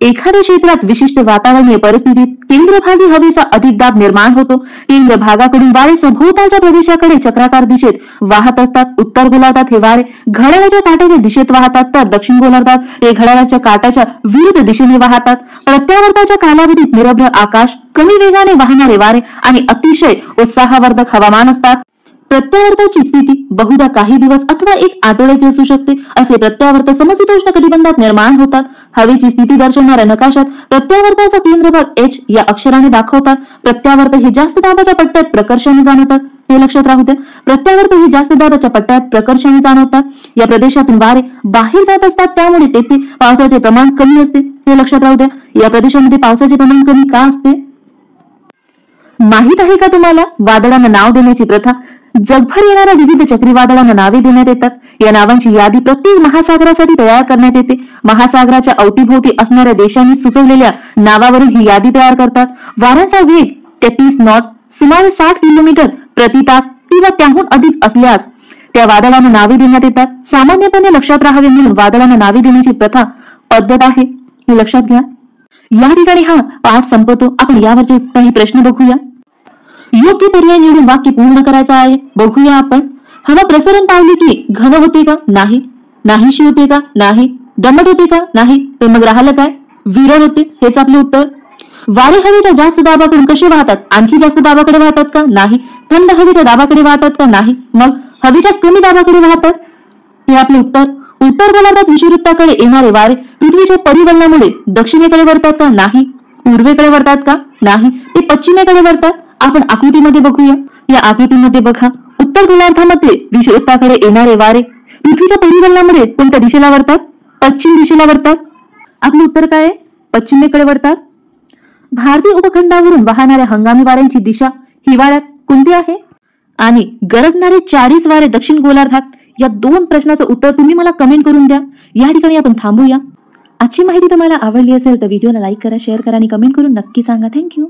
Speaker 1: एखाद्या क्षेत्रात विशिष्ट वातावरणीय परिस्थितीत केंद्रभागी हवेचा अधिक दाब निर्माण होतो. केंद्र भागाकडून वारे सभोवतालच्या प्रदेशाकडे चक्राकार दिशेत वाहत असतात. उत्तर गोलार्धात हे वारे घड्याळाच्या काट्याच्या दिशेत वाहतात, तर दक्षिण गोलार्धात हे घड्याळाच्या काट्याच्या विरुद्ध दिशेने वाहतात. प्रत्यावर्ताच्या कालावधीत निरभ्र आकाश, कमी वेगाने वाहणारे वारे आणि अतिशय उत्साहवर्धक हवामान असतात. प्रत्यावर्ताची स्थिती बहुधा काही दिवस अथवा एक आठवड्याची असू शकते. असे प्रत्यावर्त समशीतोष्ण कटिबंधात निर्माण होतात. हवेची स्थिती दर्शवणाऱ्या नकाशात प्रत्यावर्ताचा केंद्रभाग H या अक्षराने दाखवतात. प्रत्यावर्त हे जास्त दाबाच्या पट्ट्यात प्रकर्षाने जाणवतात, हे लक्षात राहू द्या. प्रत्यावर्त हे जास्त दाबाच्या पट्ट्यात प्रकर्षाने जाणवतात. या प्रदेशातून वारे बाहेर जात असतात, त्यामुळे तेथे पावसाचे प्रमाण कमी असते, हे लक्षात राहू द्या. या प्रदेशामध्ये पावसाचे प्रमाण कमी का असते माहित आहे का तुम्हाला? वादळांना नाव देण्याची प्रथा. जगभर येणाऱ्या विविध चक्रीवादळांना नावे देण्यात येतात. या नावांची यादी प्रत्येक महासागरासाठी तयार करण्यात येते. महासागराच्या अवतीभोवती असणाऱ्या देशांनी सुचवलेल्या नावावरून ही यादी तयार करतात. वाऱ्याचा वेग 33 नॉट्स, सुमारे 60 किलोमीटर प्रति तास किंवा त्याहून अधिक असल्यास त्या वादळांना नावे देण्यात येतात. सामान्यपणे लक्षात राहावे म्हणून वादळांना नावे देण्याची प्रथा पद्धत आहे, हे लक्षात घ्या. या ठिकाणी हा पाठ संपतो. आपण यावरचे काही प्रश्न बघूया. योग्य पर्याय निवडून वाक्य पूर्ण करायचं आहे. बघूया आपण. हवा प्रसरण पावली की घन होते का? नाही. नाहीशी होते का? नाही. दमट होते का? नाही. तर मग राहिलं काय? विरळ होते, हेच आपले उत्तर. वारे हवेच्या जास्त दाबाकडून कसे वाहतात? आणखी जास्त दाबाकडे वाहतात का? नाही. थंड हवेच्या दाबाकडे वाहतात का? नाही. मग हवेच्या कमी दाबाकडे वाहतात, हे आपले उत्तर. उत्तर गोलार्धात विषुववृत्ताकडे येणारे वारे पृथ्वीच्या परिवलनामुळे दक्षिणेकडे वळतात का? नाही. पूर्वेकडे वळतात का? नाही. ते पश्चिमेकडे वळतात. आपण आकृतीमध्ये बघूया. या आकृतीमध्ये बघा, उत्तर गोलार्धामध्ये विषुववृत्ताकडे येणारे वारे पृथ्वीच्या परिवलनामुळे कोणत्या दिशेला वळतात? पश्चिम दिशेला वळतात. आपलं उत्तर काय आहे? पश्चिमेकडे वळतात. भारतीय उपखंडावरून वाहणाऱ्या हंगामी वाऱ्यांची दिशा हिवाळ्यात कोणती आहे? आणि गरजणारे 40 वारे दक्षिण गोलार्धात. या 2 प्रश्नाचं उत्तर तुम्ही मला कमेंट करून द्या. या ठिकाणी आपण थांबूया. आजची माहिती तुम्हाला आवडली असेल तर व्हिडिओला लाईक करा, शेअर करा आणि कमेंट करून नक्की सांगा. थँक्यू.